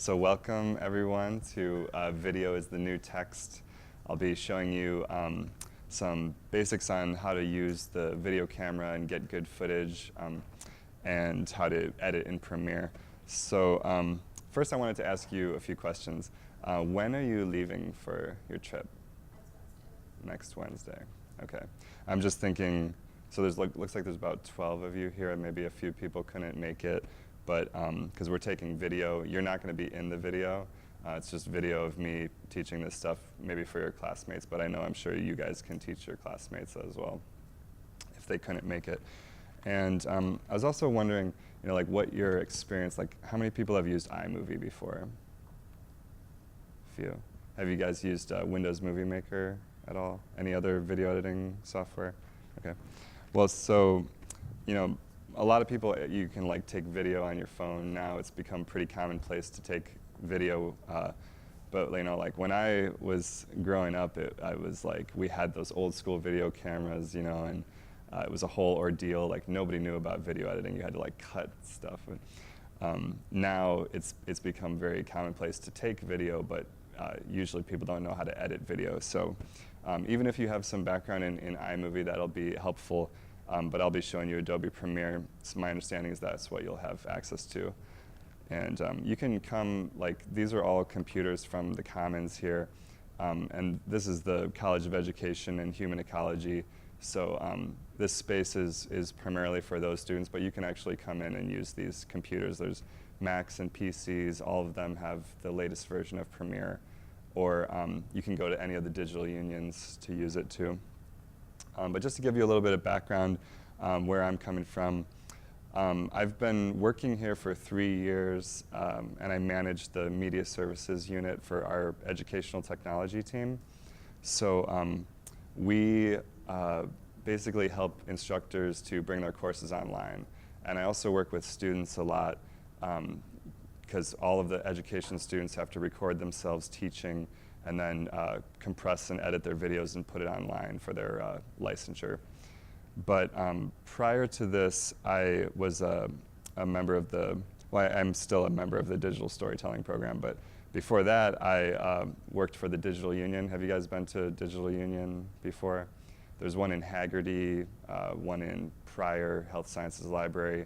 So welcome everyone to Video is the New Text. I'll be showing you some basics on how to use the video camera and get good footage and how to edit in Premiere. So first I wanted to ask you a few questions. When are you leaving for your trip? Next Wednesday. Okay. I'm just thinking, so there's looks like there's about 12 of you here, and maybe a few people couldn't make it, but because we're taking video, you're not going to be in the video. It's just video of me teaching this stuff, maybe for your classmates, but I know I'm sure you guys can teach your classmates as well if they couldn't make it. And I was also wondering, like what your experience, like how many people have used iMovie before? A few. Have you guys used Windows Movie Maker at all? Any other video editing software? Okay. Well, so, a lot of people, you can like take video on your phone now. It's become pretty commonplace to take video. But like when I was growing up, I was like, we had those old school video cameras, and it was a whole ordeal. Like nobody knew about video editing. You had to like cut stuff. Now it's become very commonplace to take video, but usually people don't know how to edit video. So even if you have some background in iMovie, that'll be helpful. But I'll be showing you Adobe Premiere. So my understanding is that's what you'll have access to. And you can come, these are all computers from the Commons here. And this is the College of Education and Human Ecology. So this space is primarily for those students, but you can actually come in and use these computers. There's Macs and PCs. All of them have the latest version of Premiere. Or you can go to any of the digital unions to use it too. But just to give you a little bit of background where I'm coming from, I've been working here for 3 years, and I manage the media services unit for our educational technology team. So we basically help instructors to bring their courses online. And I also work with students a lot because all of the education students have to record themselves teaching and then compress and edit their videos and put it online for their licensure. But prior to this, I was a member of I'm still a member of the digital storytelling program, but before that, I worked for the Digital Union. Have you guys been to Digital Union before? There's one in Hagerty, one in Pryor Health Sciences Library.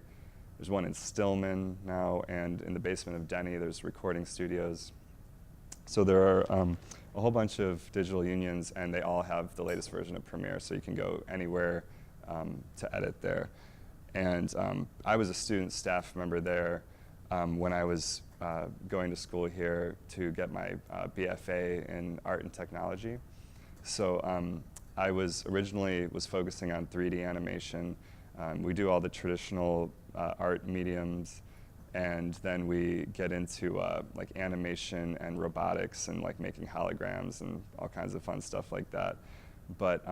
There's one in Stillman now, and in the basement of Denny, there's recording studios. So there are a whole bunch of digital unions, and they all have the latest version of Premiere, so you can go anywhere to edit there. And I was a student staff member there when I was going to school here to get my BFA in art and technology. So I was originally focusing on 3D animation. We do all the traditional art mediums, and then we get into like animation and robotics and like making holograms and all kinds of fun stuff like that. But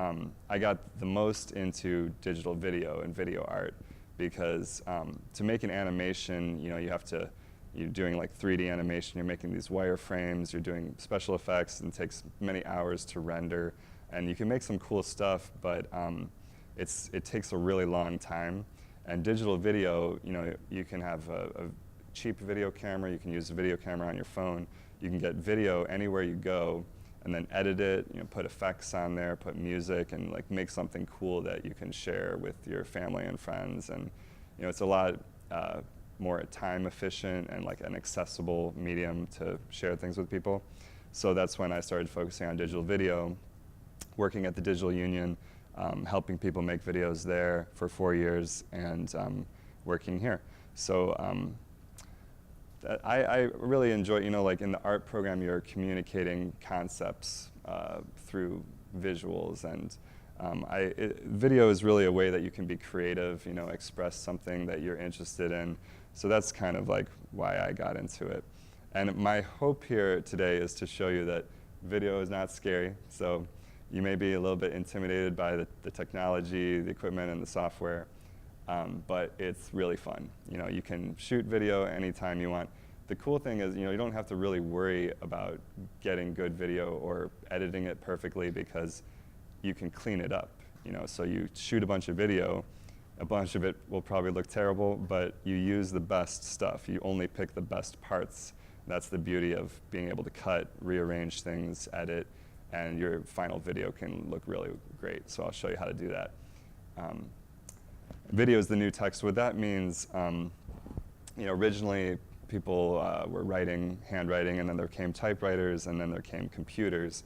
I got the most into digital video and video art because to make an animation, you're doing like 3D animation, you're making these wireframes, you're doing special effects, and it takes many hours to render. And you can make some cool stuff, but it takes a really long time. And digital video, you can have a cheap video camera, you can use a video camera on your phone, you can get video anywhere you go, and then edit it, put effects on there, put music, and like make something cool that you can share with your family and friends. And it's a lot more time efficient and like an accessible medium to share things with people. So that's when I started focusing on digital video, working at the Digital Union, helping people make videos there for 4 years, and working here. So I really enjoy, like in the art program, you're communicating concepts through visuals, and video is really a way that you can be creative, express something that you're interested in. So that's kind of like why I got into it. And my hope here today is to show you that video is not scary. So you may be a little bit intimidated by the technology, the equipment, and the software, but it's really fun. You can shoot video anytime you want. The cool thing is, you don't have to really worry about getting good video or editing it perfectly because you can clean it up. So you shoot a bunch of video, a bunch of it will probably look terrible, but you use the best stuff. You only pick the best parts That's the beauty of being able to cut, rearrange things, edit, and your final video can look really great. So I'll show you how to do that. Video is the new text. What that means, originally people were handwriting, and then there came typewriters, and then there came computers,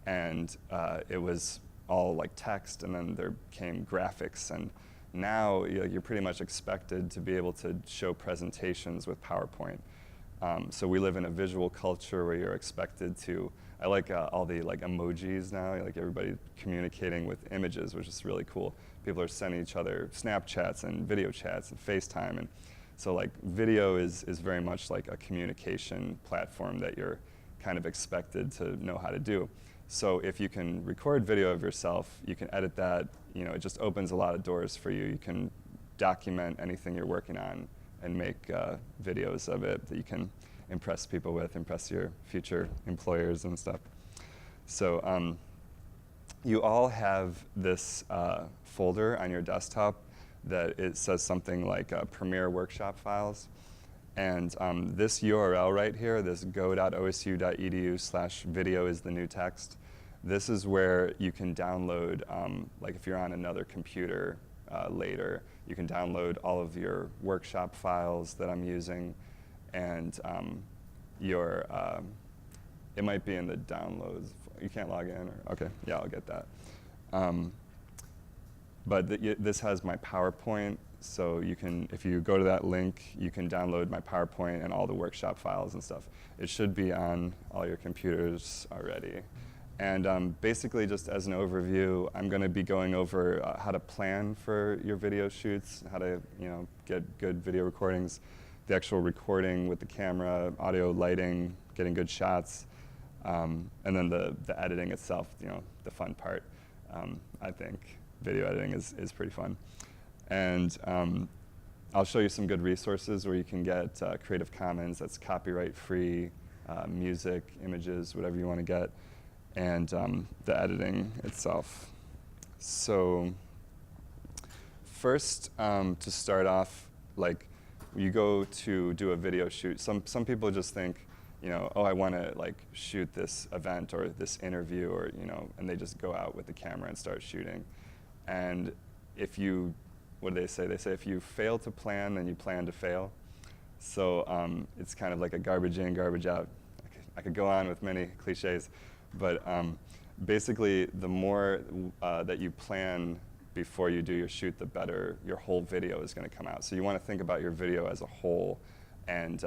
and it was all like text, and then there came graphics, and now you're pretty much expected to be able to show presentations with PowerPoint. So we live in a visual culture where you're expected to, I like all the emojis now, like everybody communicating with images, which is really cool. People are sending each other Snapchats and video chats and FaceTime, and so video is very much like a communication platform that you're kind of expected to know how to do. So if you can record video of yourself, you can edit that, it just opens a lot of doors for you. You can document anything you're working on and make videos of it that you can impress people with, impress your future employers and stuff. So you all have this folder on your desktop that it says something like Premiere Workshop Files. And this URL right here, this go.osu.edu/video is the new text, this is where you can download, if you're on another computer later, you can download all of your workshop files that I'm using, and it might be in the downloads. You can't log in? Okay, yeah, I'll get that. But this has my PowerPoint, so you can, if you go to that link, you can download my PowerPoint and all the workshop files and stuff. It should be on all your computers already. And basically, just as an overview, I'm going to be going over how to plan for your video shoots, how to get good video recordings, the actual recording with the camera, audio, lighting, getting good shots, and then the editing itself, the fun part. I think video editing is pretty fun. And I'll show you some good resources where you can get Creative Commons, that's copyright-free, music, images, whatever you want to get, and the editing itself. So first, to start off, you go to do a video shoot. Some people just think, oh, I want to shoot this event or this interview, or and they just go out with the camera and start shooting. And if you, what do they say? They say if you fail to plan, then you plan to fail. So it's kind of like a garbage in, garbage out. I could go on with many cliches, but basically the more that you plan before you do your shoot, the better your whole video is going to come out. So you want to think about your video as a whole, and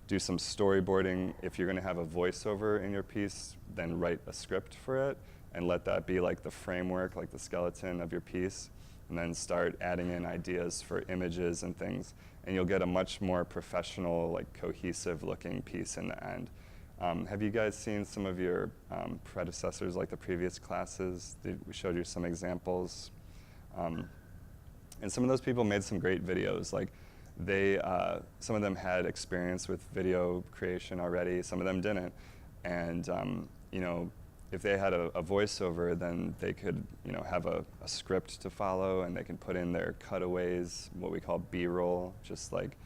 do some storyboarding. If you're going to have a voiceover in your piece, then write a script for it and let that be like the framework, like the skeleton of your piece, and then start adding in ideas for images and things, and you'll get a much more professional, cohesive looking piece in the end. Have you guys seen some of your predecessors, like the previous classes? We showed you some examples. And some of those people made some great videos. Some of them had experience with video creation already, some of them didn't. And if they had a voiceover, then they could have a script to follow, and they can put in their cutaways, what we call B-roll, just like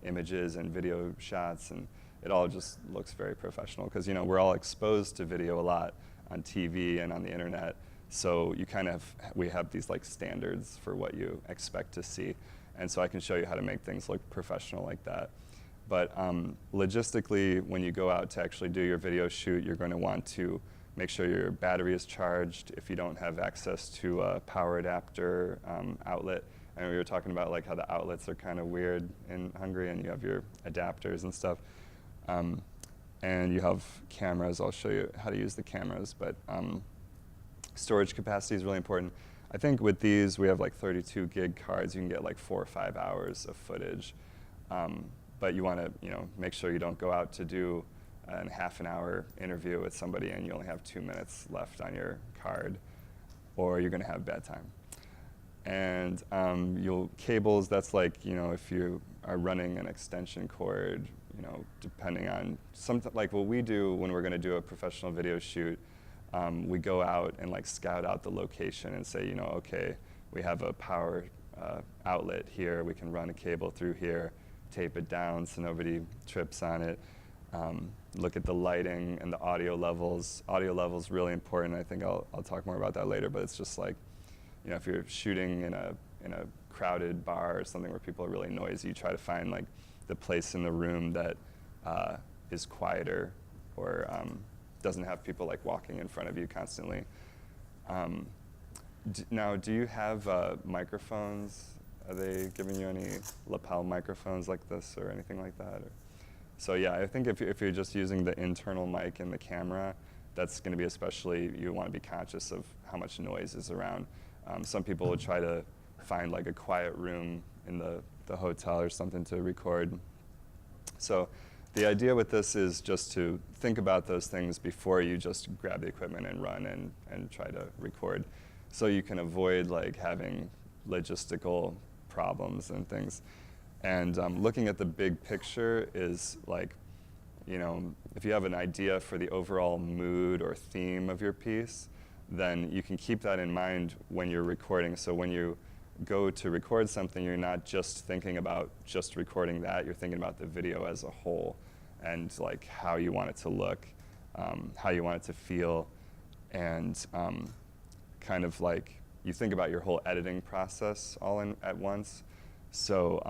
images and video shots, and it all just looks very professional, because we're all exposed to video a lot on TV and on the internet. So we have these standards for what you expect to see. And so I can show you how to make things look professional like that. But logistically, when you go out to actually do your video shoot, you're going to want to make sure your battery is charged. If you don't have access to a power adapter outlet, I know we were talking about how the outlets are kind of weird in Hungary, and you have your adapters and stuff. And you have cameras. I'll show you how to use the cameras, but storage capacity is really important. I think with these, we have 32 gig cards. You can get 4 or 5 hours of footage. But you want to make sure you don't go out to do a half-an-hour interview with somebody and you only have 2 minutes left on your card, or you're going to have bad time. And cables, that's if you are running an extension cord, depending on what we do when we're going to do a professional video shoot. We go out and scout out the location and say, okay, we have a power outlet here. We can run a cable through here, tape it down so nobody trips on it. look at the lighting and the audio levels. Audio levels really important. I think I'll talk more about that later, but it's just like, you know, if you're shooting in a crowded bar or something where people are really noisy, you try to find like the place in the room that is quieter or doesn't have people like walking in front of you constantly. Now, do you have microphones? Are they giving you any lapel microphones like this or anything like that? Or? So yeah, I think if you're just using the internal mic in the camera, that's going to be especially, you want to be conscious of how much noise is around. Some people would try to find like a quiet room in the hotel or something to record. So the idea with this is just to think about those things before you just grab the equipment and run and try to record. So you can avoid like having logistical problems and things. And looking at the big picture is like, you know, if you have an idea for the overall mood or theme of your piece, then you can keep that in mind when you're recording. So when you go to record something, you're not just thinking about just recording that, you're thinking about the video as a whole and like how you want it to look, how you want it to feel, and kind of like you think about your whole editing process all in at once. So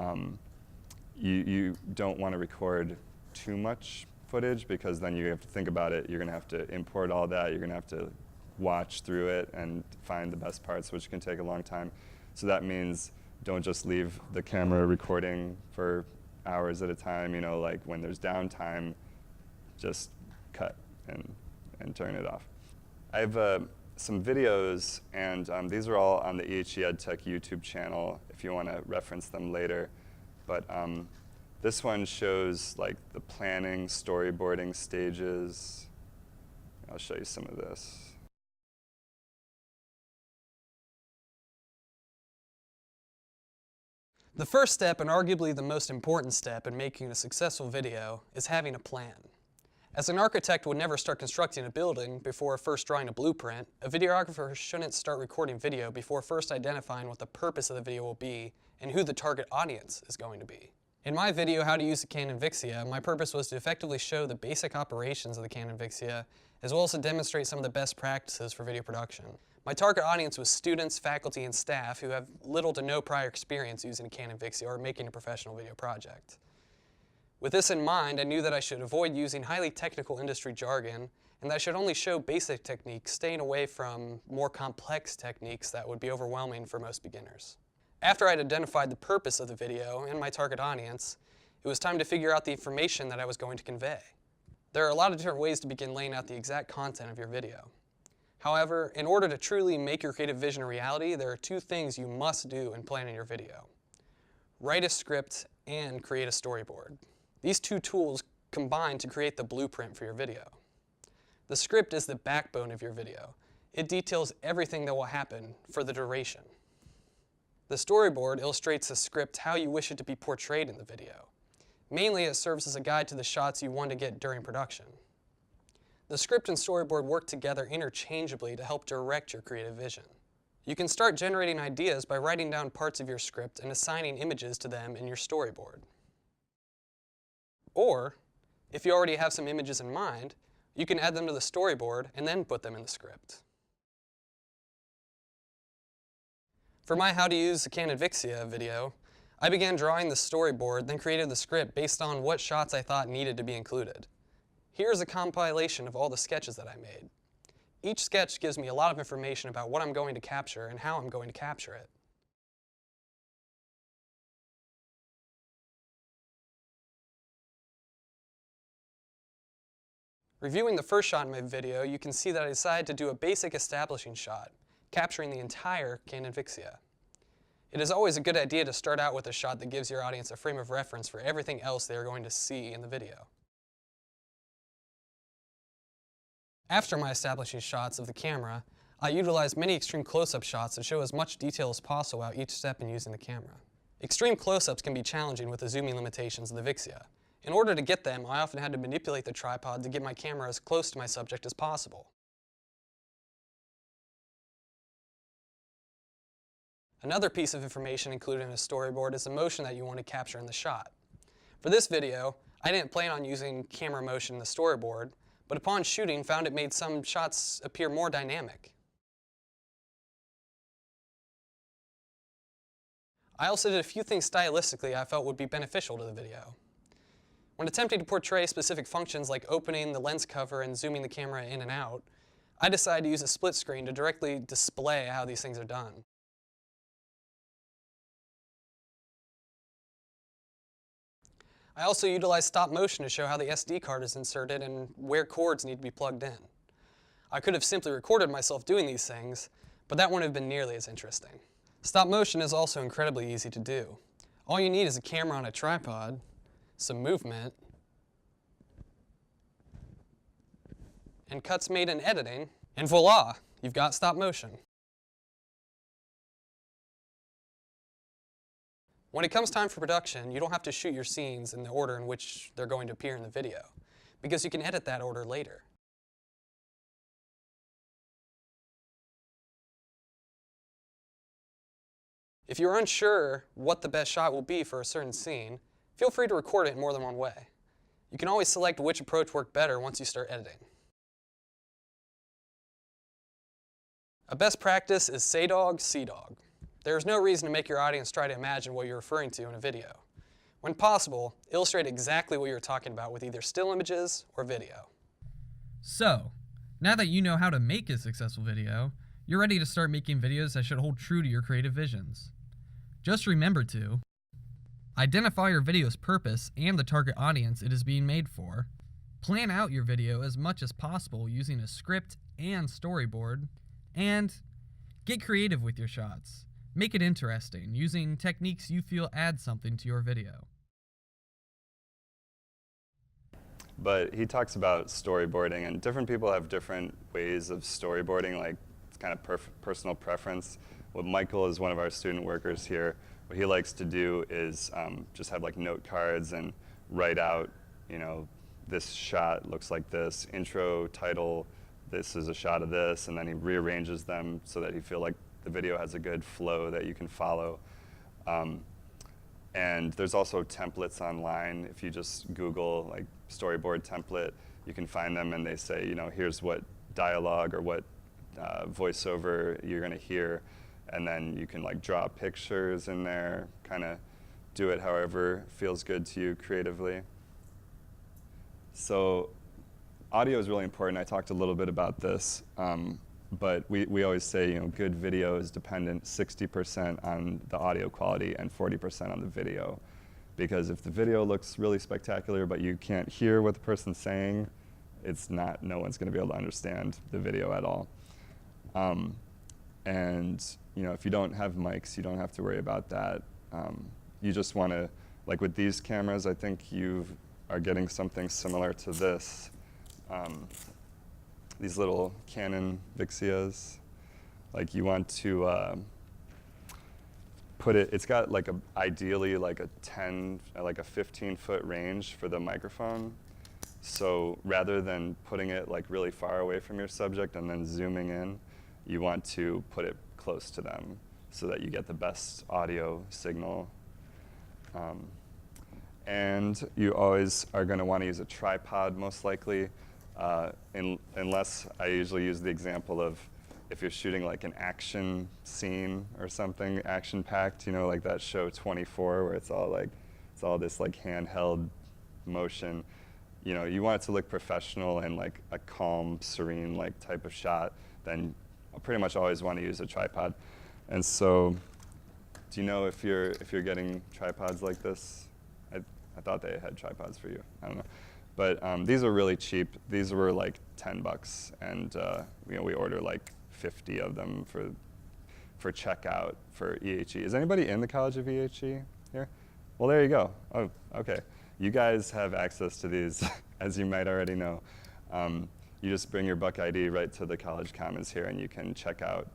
you don't want to record too much footage because then you have to think about it. You're going to have to import all that. You're going to have to watch through it and find the best parts, which can take a long time. So that means don't just leave the camera recording for hours at a time. You know, like when there's downtime, just cut and turn it off. I have some videos, and these are all on the EHE EdTech YouTube channel if you want to reference them later. But this one shows like the planning, storyboarding stages. I'll show you some of this. The first step, and arguably the most important step in making a successful video, is having a plan. As an architect would never start constructing a building before first drawing a blueprint, a videographer shouldn't start recording video before first identifying what the purpose of the video will be and who the target audience is going to be. In my video, How to Use the Canon Vixia, my purpose was to effectively show the basic operations of the Canon Vixia, as well as to demonstrate some of the best practices for video production. My target audience was students, faculty, and staff who have little to no prior experience using a Canon Vixia or making a professional video project. With this in mind, I knew that I should avoid using highly technical industry jargon, and that I should only show basic techniques, staying away from more complex techniques that would be overwhelming for most beginners. After I'd identified the purpose of the video and my target audience, it was time to figure out the information that I was going to convey. There are a lot of different ways to begin laying out the exact content of your video. However, in order to truly make your creative vision a reality, there are two things you must do in planning your video: write a script and create a storyboard. These two tools combine to create the blueprint for your video. The script is the backbone of your video. It details everything that will happen for the duration. The storyboard illustrates the script how you wish it to be portrayed in the video. Mainly, it serves as a guide to the shots you want to get during production. The script and storyboard work together interchangeably to help direct your creative vision. You can start generating ideas by writing down parts of your script and assigning images to them in your storyboard. Or, if you already have some images in mind, you can add them to the storyboard and then put them in the script. For my How to Use the Canon Vixia video, I began drawing the storyboard, then created the script based on what shots I thought needed to be included. Here's a compilation of all the sketches that I made. Each sketch gives me a lot of information about what I'm going to capture and how I'm going to capture it. Reviewing the first shot in my video, you can see that I decided to do a basic establishing shot, capturing the entire Canon Vixia. It is always a good idea to start out with a shot that gives your audience a frame of reference for everything else they are going to see in the video. After my establishing shots of the camera, I utilized many extreme close-up shots to show as much detail as possible about each step in using the camera. Extreme close-ups can be challenging with the zooming limitations of the Vixia. In order to get them, I often had to manipulate the tripod to get my camera as close to my subject as possible. Another piece of information included in a storyboard is the motion that you want to capture in the shot. For this video, I didn't plan on using camera motion in the storyboard, but upon shooting found it made some shots appear more dynamic. I also did a few things stylistically I felt would be beneficial to the video. When attempting to portray specific functions like opening the lens cover and zooming the camera in and out, I decided to use a split screen to directly display how these things are done. I also utilized stop motion to show how the SD card is inserted and where cords need to be plugged in. I could have simply recorded myself doing these things, but that wouldn't have been nearly as interesting. Stop motion is also incredibly easy to do. All you need is a camera on a tripod, some movement, and cuts made in editing, and voila, you've got stop motion. When it comes time for production, you don't have to shoot your scenes in the order in which they're going to appear in the video, because you can edit that order later. If you're unsure what the best shot will be for a certain scene, feel free to record it in more than one way. You can always select which approach worked better once you start editing. A best practice is say dog, see dog. There is no reason to make your audience try to imagine what you're referring to in a video. When possible, illustrate exactly what you're talking about with either still images or video. So, now that you know how to make a successful video, you're ready to start making videos that should hold true to your creative visions. Just remember to identify your video's purpose and the target audience it is being made for, plan out your video as much as possible using a script and storyboard, and get creative with your shots. Make it interesting, using techniques you feel add something to your video. But he talks about storyboarding, and different people have different ways of storyboarding, like it's kind of personal preference. What Michael is one of our student workers here. What he likes to do is just have like note cards and write out, you know, this shot looks like this, intro, title, this is a shot of this, and then he rearranges them so that you feel like the video has a good flow that you can follow. And there's also templates online. If you just Google like storyboard template, you can find them, and they say, you know, here's what dialogue or what voiceover you're gonna hear, and then you can like draw pictures in there, kind of do it however feels good to you creatively. So audio is really important. I talked a little bit about this. But we always say, you know, good video is dependent 60% on the audio quality and 40% on the video. Because if the video looks really spectacular but you can't hear what the person's saying, no one's going to be able to understand the video at all. And you know, if you don't have mics, you don't have to worry about that. You just want to, like with these cameras, I think you are getting something similar to this. These little Canon Vixias, like you want to put it, it's got like ideally like a 15-foot range for the microphone. So rather than putting it like really far away from your subject and then zooming in, you want to put it close to them so that you get the best audio signal. And you always are going to want to use a tripod most likely. Unless I usually use the example of if you're shooting like an action scene or something, action-packed, you know, like that show 24 where it's all this like handheld motion. You know, you want it to look professional and like a calm, serene like type of shot, then I'll pretty much always want to use a tripod. And so, do you know if you're getting tripods like this? I thought they had tripods for you. I don't know. But these are really cheap. These were like $10, and you know, we order like 50 of them for checkout for EHE. Is anybody in the College of EHE here? Well, there you go. Oh, okay. You guys have access to these, as you might already know. You just bring your Buck ID right to the College Commons here, and you can check out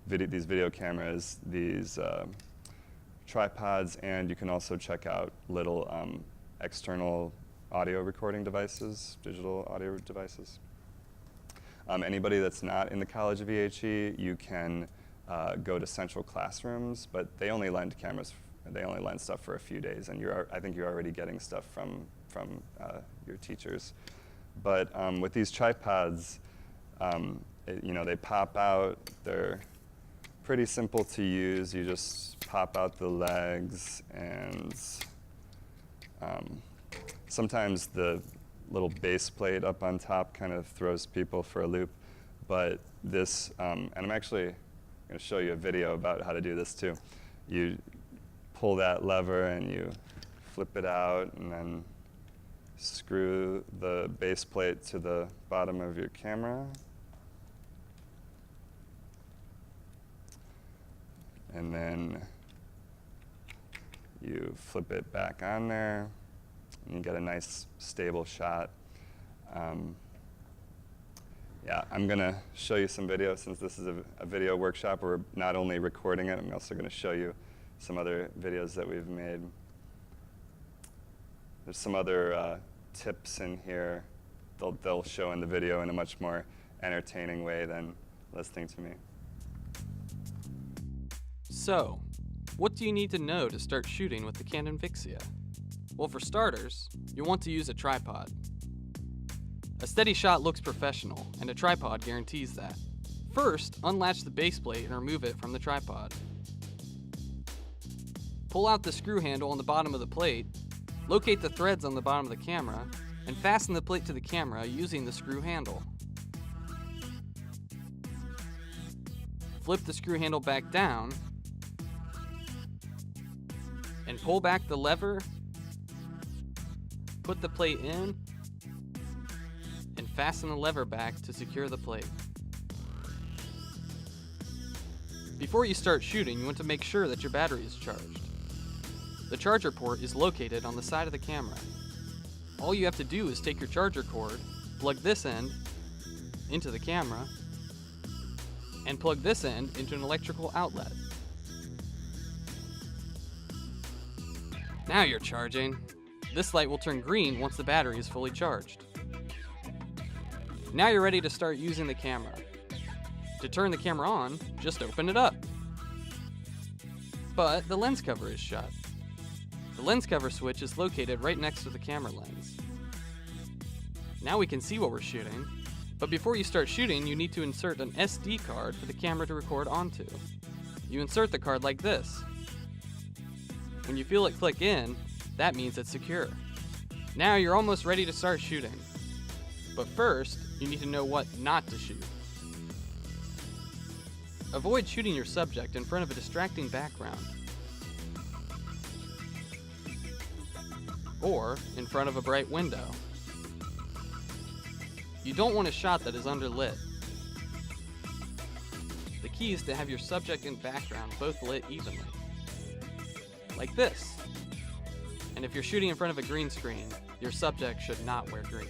these video cameras, these tripods, and you can also check out little external audio recording devices, digital audio devices. Anybody that's not in the College of EHE, you can go to central classrooms, but they only lend cameras they only lend stuff for a few days, and I think you're already getting stuff from your teachers. But with these tripods, they pop out. They're pretty simple to use. You just pop out the legs, and sometimes the little base plate up on top kind of throws people for a loop. But this, and I'm actually going to show you a video about how to do this too. You pull that lever and you flip it out, and then screw the base plate to the bottom of your camera. And then you flip it back on there, and you get a nice stable shot. Yeah, I'm going to show you some video. Since this is a video workshop, we're not only recording it, I'm also going to show you some other videos that we've made. There's some other tips in here. They'll show in the video in a much more entertaining way than listening to me. So, what do you need to know to start shooting with the Canon Vixia? Well, for starters, you'll want to use a tripod. A steady shot looks professional, and a tripod guarantees that. First, unlatch the base plate and remove it from the tripod. Pull out the screw handle on the bottom of the plate, locate the threads on the bottom of the camera, and fasten the plate to the camera using the screw handle. Flip the screw handle back down, and pull back the lever, put the plate in, and fasten the lever back to secure the plate. Before you start shooting, you want to make sure that your battery is charged. The charger port is located on the side of the camera. All you have to do is take your charger cord, plug this end into the camera, and plug this end into an electrical outlet. Now you're charging. This light will turn green once the battery is fully charged. Now you're ready to start using the camera. To turn the camera on, just open it up. But the lens cover is shut. The lens cover switch is located right next to the camera lens. Now we can see what we're shooting, but before you start shooting, you need to insert an SD card for the camera to record onto. You insert the card like this. When you feel it click in, that means it's secure. Now you're almost ready to start shooting. But first, you need to know what not to shoot. Avoid shooting your subject in front of a distracting background, or in front of a bright window. You don't want a shot that is underlit. The key is to have your subject and background both lit evenly, like this. And if you're shooting in front of a green screen, your subject should not wear green.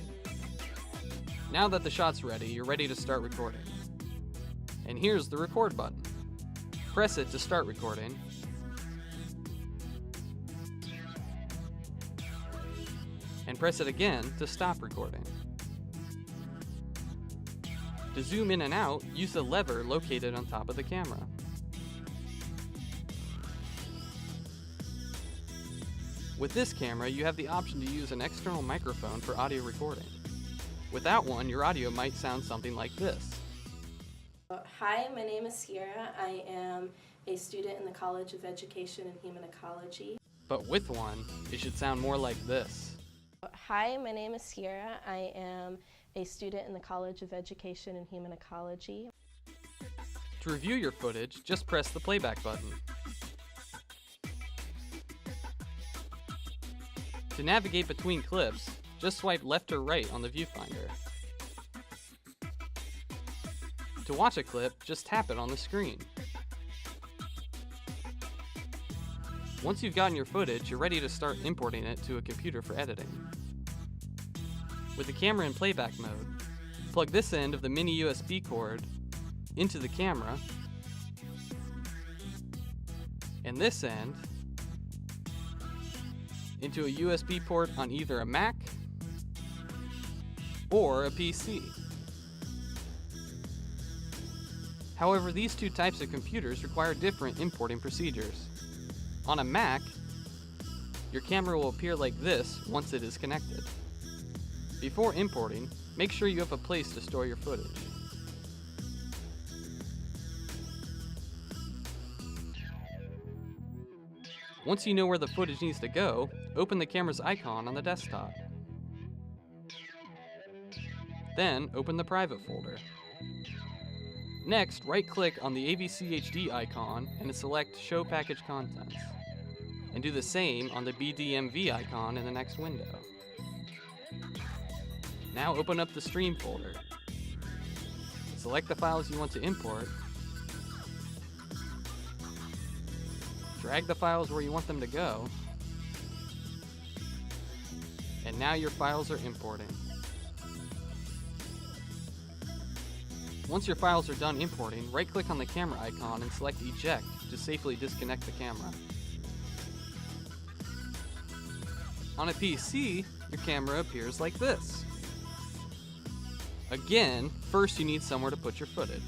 Now that the shot's ready, you're ready to start recording. And here's the record button. Press it to start recording, and press it again to stop recording. To zoom in and out, use the lever located on top of the camera. With this camera, you have the option to use an external microphone for audio recording. Without one, your audio might sound something like this. Hi, my name is Sierra. I am a student in the College of Education and Human Ecology. But with one, it should sound more like this. Hi, my name is Sierra. I am a student in the College of Education and Human Ecology. To review your footage, just press the playback button. To navigate between clips, just swipe left or right on the viewfinder. To watch a clip, just tap it on the screen. Once you've gotten your footage, you're ready to start importing it to a computer for editing. With the camera in playback mode, plug this end of the mini USB cord into the camera, and this end into a USB port on either a Mac or a PC. However, these two types of computers require different importing procedures. On a Mac, your camera will appear like this once it is connected. Before importing, make sure you have a place to store your footage. Once you know where the footage needs to go, open the camera's icon on the desktop. Then, open the private folder. Next, right-click on the AVC HD icon and select Show Package Contents. And do the same on the BDMV icon in the next window. Now open up the Stream folder. Select the files you want to import. Drag the files where you want them to go. And now your files are importing. Once your files are done importing, right-click on the camera icon and select Eject to safely disconnect the camera. On a PC, your camera appears like this. Again, first you need somewhere to put your footage.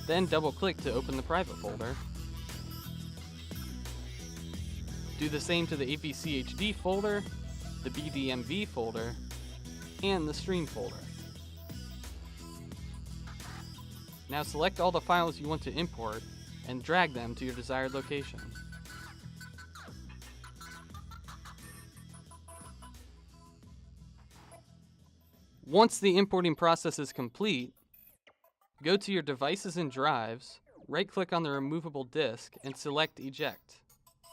Then double-click to open the private folder. Do the same to the AVC HD folder, the BDMV folder, and the Stream folder. Now select all the files you want to import and drag them to your desired location. Once the importing process is complete, go to your Devices and Drives, right-click on the removable disk, and select Eject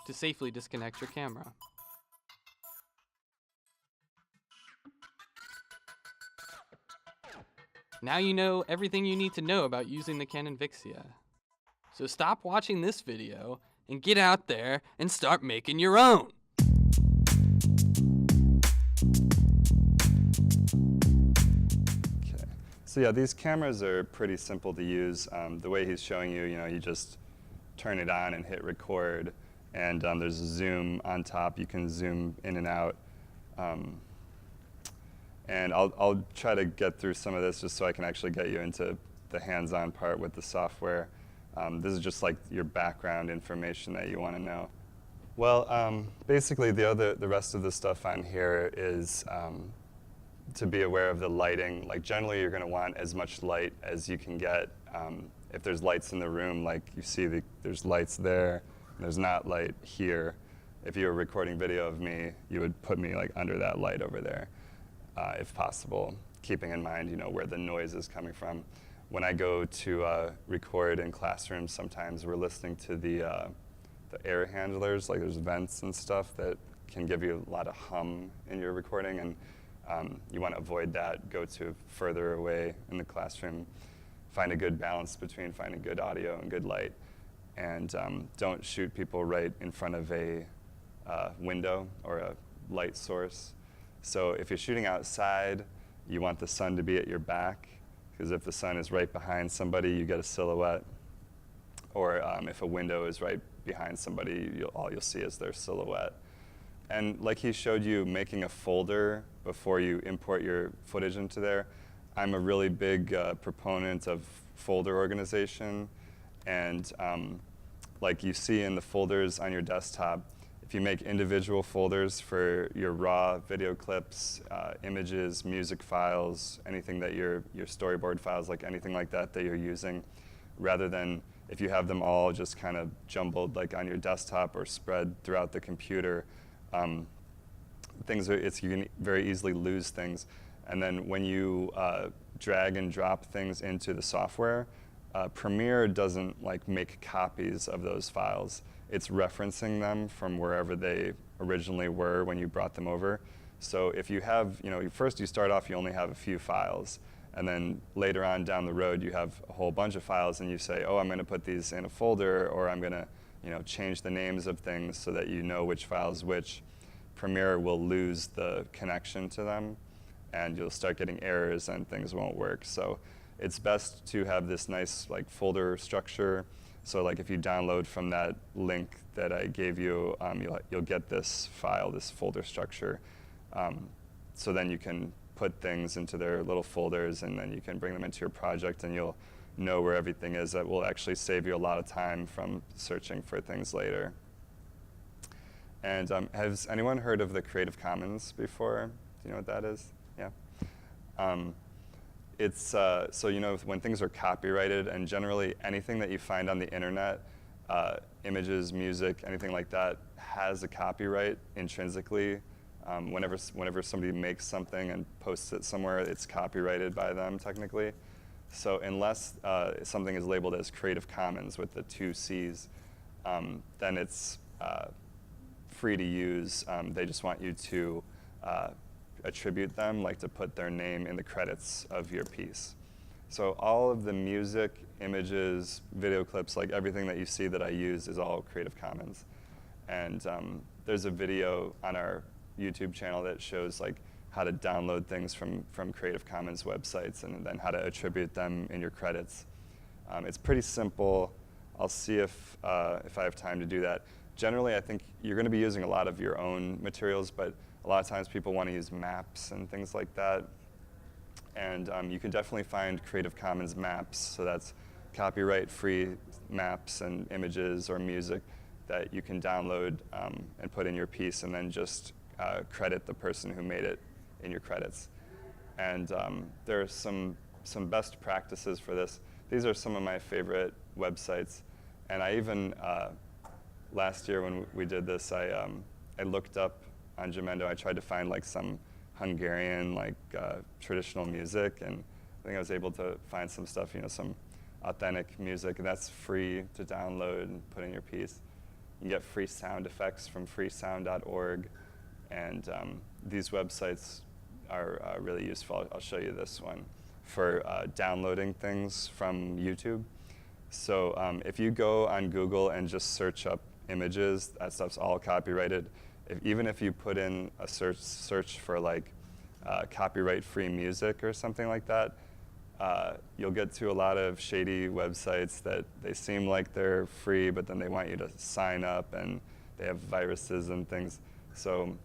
to safely disconnect your camera. Now you know everything you need to know about using the Canon Vixia. So stop watching this video and get out there and start making your own! Okay. So yeah, these cameras are pretty simple to use. The way he's showing you, you just turn it on and hit record, and there's a zoom on top. You can zoom in and out. And I'll try to get through some of this just so I can actually get you into the hands-on part with the software. This is just like your background information that you want to know. Well, basically the rest of the stuff on here is to be aware of the lighting. Like generally you're going to want as much light as you can get. If there's lights in the room, like you see there's lights there, and there's not light here. If you were recording video of me, you would put me like under that light over there. If possible, keeping in mind, where the noise is coming from. When I go to record in classrooms, sometimes we're listening to the air handlers, like there's vents and stuff that can give you a lot of hum in your recording, and you want to avoid that. Go to further away in the classroom. Find a good balance between finding good audio and good light, and don't shoot people right in front of a window or a light source. So if you're shooting outside, you want the sun to be at your back, because if the sun is right behind somebody, you get a silhouette. Or if a window is right behind somebody, all you'll see is their silhouette. And like he showed you making a folder before you import your footage into there, I'm a really big proponent of folder organization. And like you see in the folders on your desktop, if you make individual folders for your raw video clips, images, music files, anything that your storyboard files, like anything like that you're using, rather than if you have them all just kind of jumbled like on your desktop or spread throughout the computer, you can very easily lose things. And then when you drag and drop things into the software, Premiere doesn't like make copies of those files. It's referencing them from wherever they originally were when you brought them over. So if you have, first you start off, you only have a few files. And then later on down the road, you have a whole bunch of files, and you say, oh, I'm going to put these in a folder, or I'm going to change the names of things so that you know which file is which. Premiere will lose the connection to them, and you'll start getting errors and things won't work. So it's best to have this nice like folder structure. So like if you download from that link that I gave you, you'll get this file, this folder structure. So then you can put things into their little folders, and then you can bring them into your project, and you'll know where everything is. That will actually save you a lot of time from searching for things later. And has anyone heard of the Creative Commons before? Do you know what that is? Yeah. It's, so you know, when things are copyrighted, and generally anything that you find on the internet, images, music, anything like that, has a copyright intrinsically. Whenever somebody makes something and posts it somewhere, it's copyrighted by them technically. So unless something is labeled as Creative Commons with the 2 C's, then it's free to use. They just want you to attribute them, like to put their name in the credits of your piece. So all of the music, images, video clips, like everything that you see that I use is all Creative Commons. And there's a video on our YouTube channel that shows like how to download things from Creative Commons websites and then how to attribute them in your credits. It's pretty simple. I'll see if I have time to do that. Generally, I think you're going to be using a lot of your own materials, but a lot of times people want to use maps and things like that. And you can definitely find Creative Commons maps, so that's copyright-free maps and images or music that you can download and put in your piece, and then just credit the person who made it in your credits. And there are some best practices for this. These are some of my favorite websites. And I even, last year when we did this, I looked up on Jamendo, I tried to find like some Hungarian like traditional music, and I think I was able to find some stuff, you know, some authentic music, and that's free to download and put in your piece. You can get free sound effects from freesound.org, and these websites are really useful. I'll show you this one for downloading things from YouTube. So if you go on Google and just search up images, that stuff's all copyrighted. Even if you put in a search for like copyright-free music or something like that, you'll get to a lot of shady websites that they seem like they're free, but then they want you to sign up, and they have viruses and things. So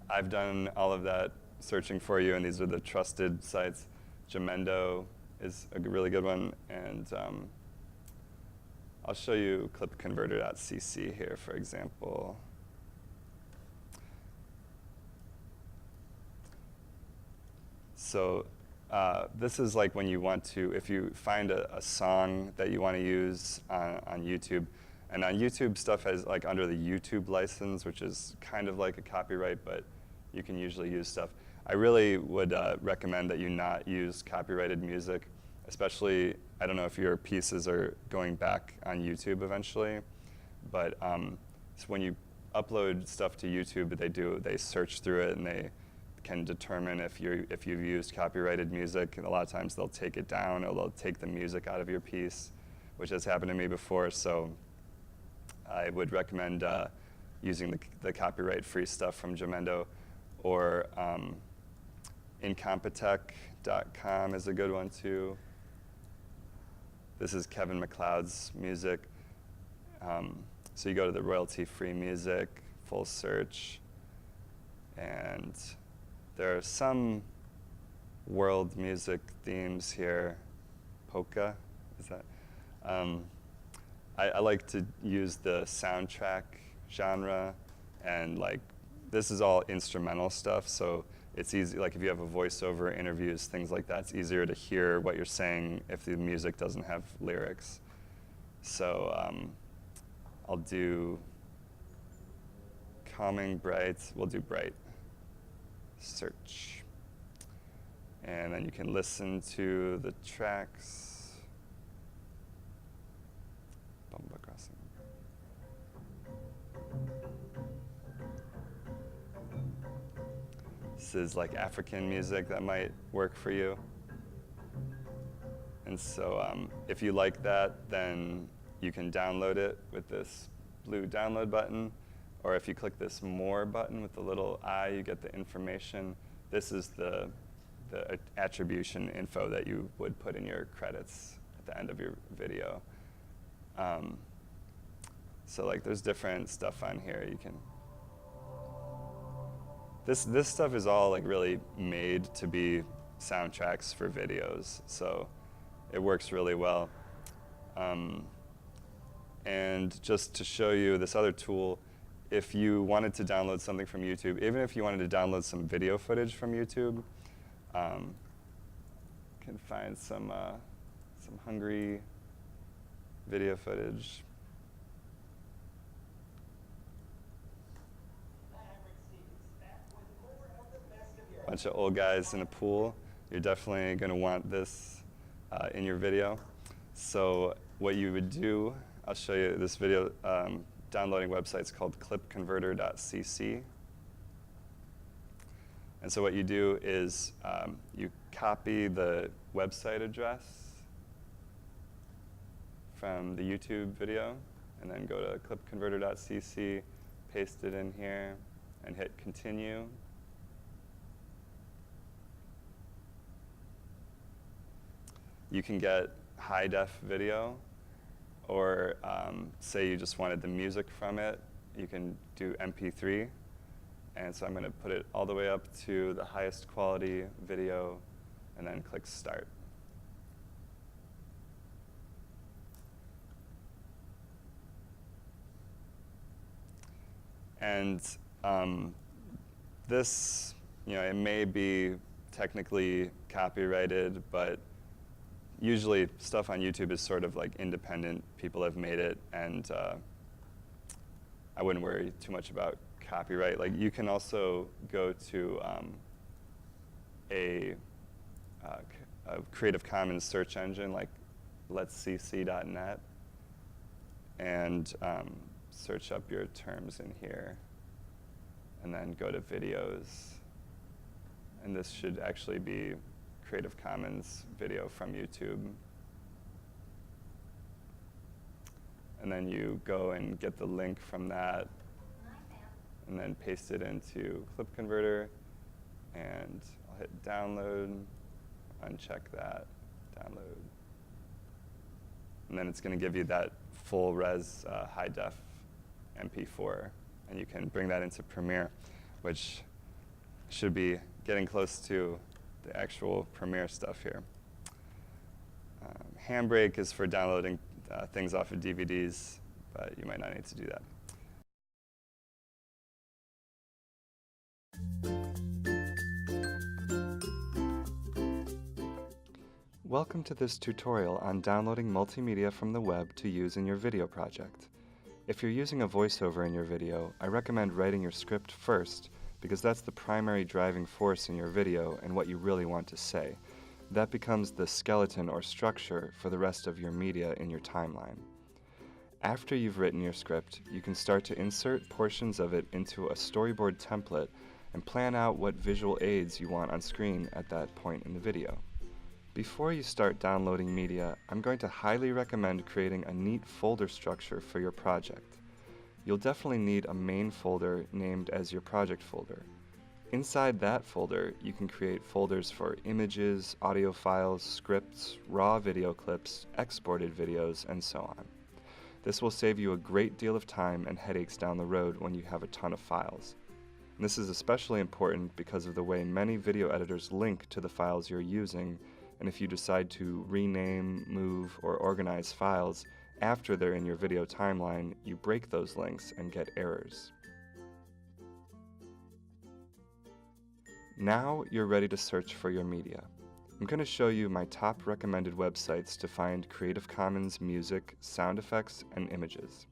I've done all of that searching for you, and these are the trusted sites. Jamendo is a really good one, and I'll show you clipconverter.cc here, for example. So this is like when you want to, if you find a song that you want to use on YouTube, and on YouTube stuff is like under the YouTube license, which is kind of like a copyright, but you can usually use stuff. I really would recommend that you not use copyrighted music, especially, I don't know if your pieces are going back on YouTube eventually, but so when you upload stuff to YouTube, they search through it, and they can determine if you've used copyrighted music, and a lot of times they'll take it down, or they'll take the music out of your piece, which has happened to me before. So I would recommend using the copyright-free stuff from Jamendo, or Incompetech.com is a good one too. This is Kevin MacLeod's music. So you go to the royalty-free music, full search, and there are some world music themes here. Polka, is that? I like to use the soundtrack genre, and like this is all instrumental stuff, so it's easy, like if you have a voiceover, interviews, things like that, it's easier to hear what you're saying if the music doesn't have lyrics. So I'll do calming, bright, we'll do bright. Search. And then you can listen to the tracks. Bumba crossing. This is like African music that might work for you. And so if you like that, then you can download it with this blue download button. Or if you click this More button with the little I, you get the information. This is the attribution info that you would put in your credits at the end of your video. So like there's different stuff on here. You can This stuff is all like really made to be soundtracks for videos, so it works really well. And just to show you this other tool, if you wanted to download something from YouTube, even if you wanted to download some video footage from YouTube, can find some hungry video footage. Bunch of old guys in a pool. You're definitely going to want this in your video. So what you would do, I'll show you this video downloading website's called clipconverter.cc. And so what you do is you copy the website address from the YouTube video, and then go to clipconverter.cc, paste it in here, and hit continue. You can get high def video, or say you just wanted the music from it, you can do MP3. And so I'm going to put it all the way up to the highest quality video, and then click start. And this, it may be technically copyrighted, but usually stuff on YouTube is sort of like independent. People have made it, and I wouldn't worry too much about copyright. Like, you can also go to a Creative Commons search engine like letscc.net and search up your terms in here, and then go to videos. And this should actually be Creative Commons video from YouTube. And then you go and get the link from that, and then paste it into Clip Converter, and I'll hit download, uncheck that, download. And then it's going to give you that full res high def MP4, and you can bring that into Premiere, which should be getting close to the actual Premiere stuff here. Handbrake is for downloading things off of DVDs, but you might not need to do that. Welcome to this tutorial on downloading multimedia from the web to use in your video project. If you're using a voiceover in your video, I recommend writing your script first, because that's the primary driving force in your video and what you really want to say. That becomes the skeleton or structure for the rest of your media in your timeline. After you've written your script, you can start to insert portions of it into a storyboard template and plan out what visual aids you want on screen at that point in the video. Before you start downloading media, I'm going to highly recommend creating a neat folder structure for your project. You'll definitely need a main folder named as your project folder. Inside that folder, you can create folders for images, audio files, scripts, raw video clips, exported videos, and so on. This will save you a great deal of time and headaches down the road when you have a ton of files. And this is especially important because of the way many video editors link to the files you're using, and if you decide to rename, move, or organize files after they're in your video timeline, you break those links and get errors. Now you're ready to search for your media. I'm going to show you my top recommended websites to find Creative Commons music, sound effects, and images,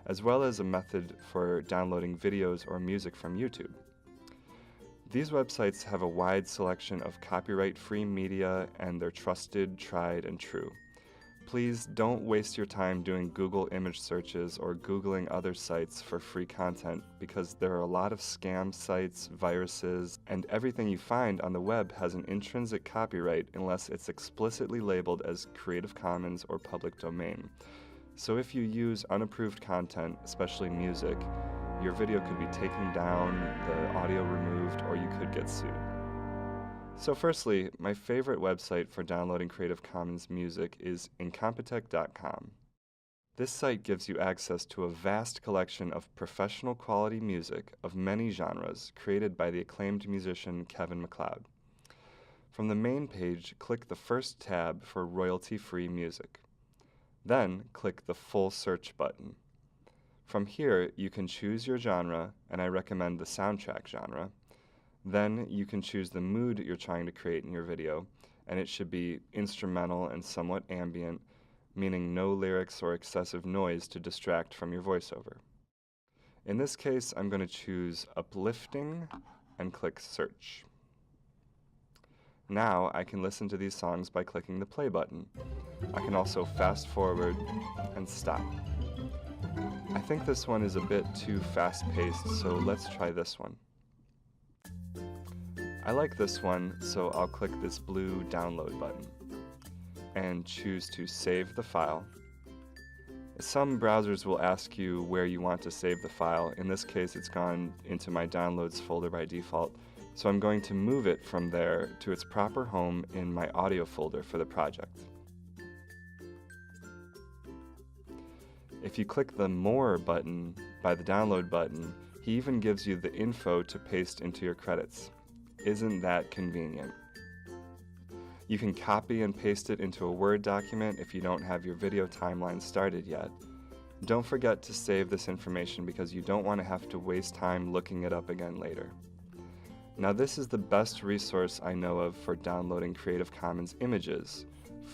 as well as a method for downloading videos or music from YouTube. These websites have a wide selection of copyright-free media, and they're trusted, tried, and true. Please don't waste your time doing Google image searches or Googling other sites for free content, because there are a lot of scam sites, viruses, and everything you find on the web has an intrinsic copyright unless it's explicitly labeled as Creative Commons or public domain. So if you use unapproved content, especially music, your video could be taken down, the audio removed, or you could get sued. So firstly, my favorite website for downloading Creative Commons music is incompetech.com. This site gives you access to a vast collection of professional quality music of many genres created by the acclaimed musician Kevin MacLeod. From the main page, click the first tab for royalty-free music. Then click the full search button. From here, you can choose your genre, and I recommend the soundtrack genre. Then you can choose the mood you're trying to create in your video, and it should be instrumental and somewhat ambient, meaning no lyrics or excessive noise to distract from your voiceover. In this case, I'm going to choose uplifting and click search. Now I can listen to these songs by clicking the play button. I can also fast forward and stop. I think this one is a bit too fast-paced, so let's try this one. I like this one, so I'll click this blue download button and choose to save the file. Some browsers will ask you where you want to save the file. In this case, it's gone into my downloads folder by default, so I'm going to move it from there to its proper home in my audio folder for the project. If you click the More button by the download button, he even gives you the info to paste into your credits. Isn't that convenient? You can copy and paste it into a Word document if you don't have your video timeline started yet. Don't forget to save this information because you don't want to have to waste time looking it up again later. Now this is the best resource I know of for downloading Creative Commons images,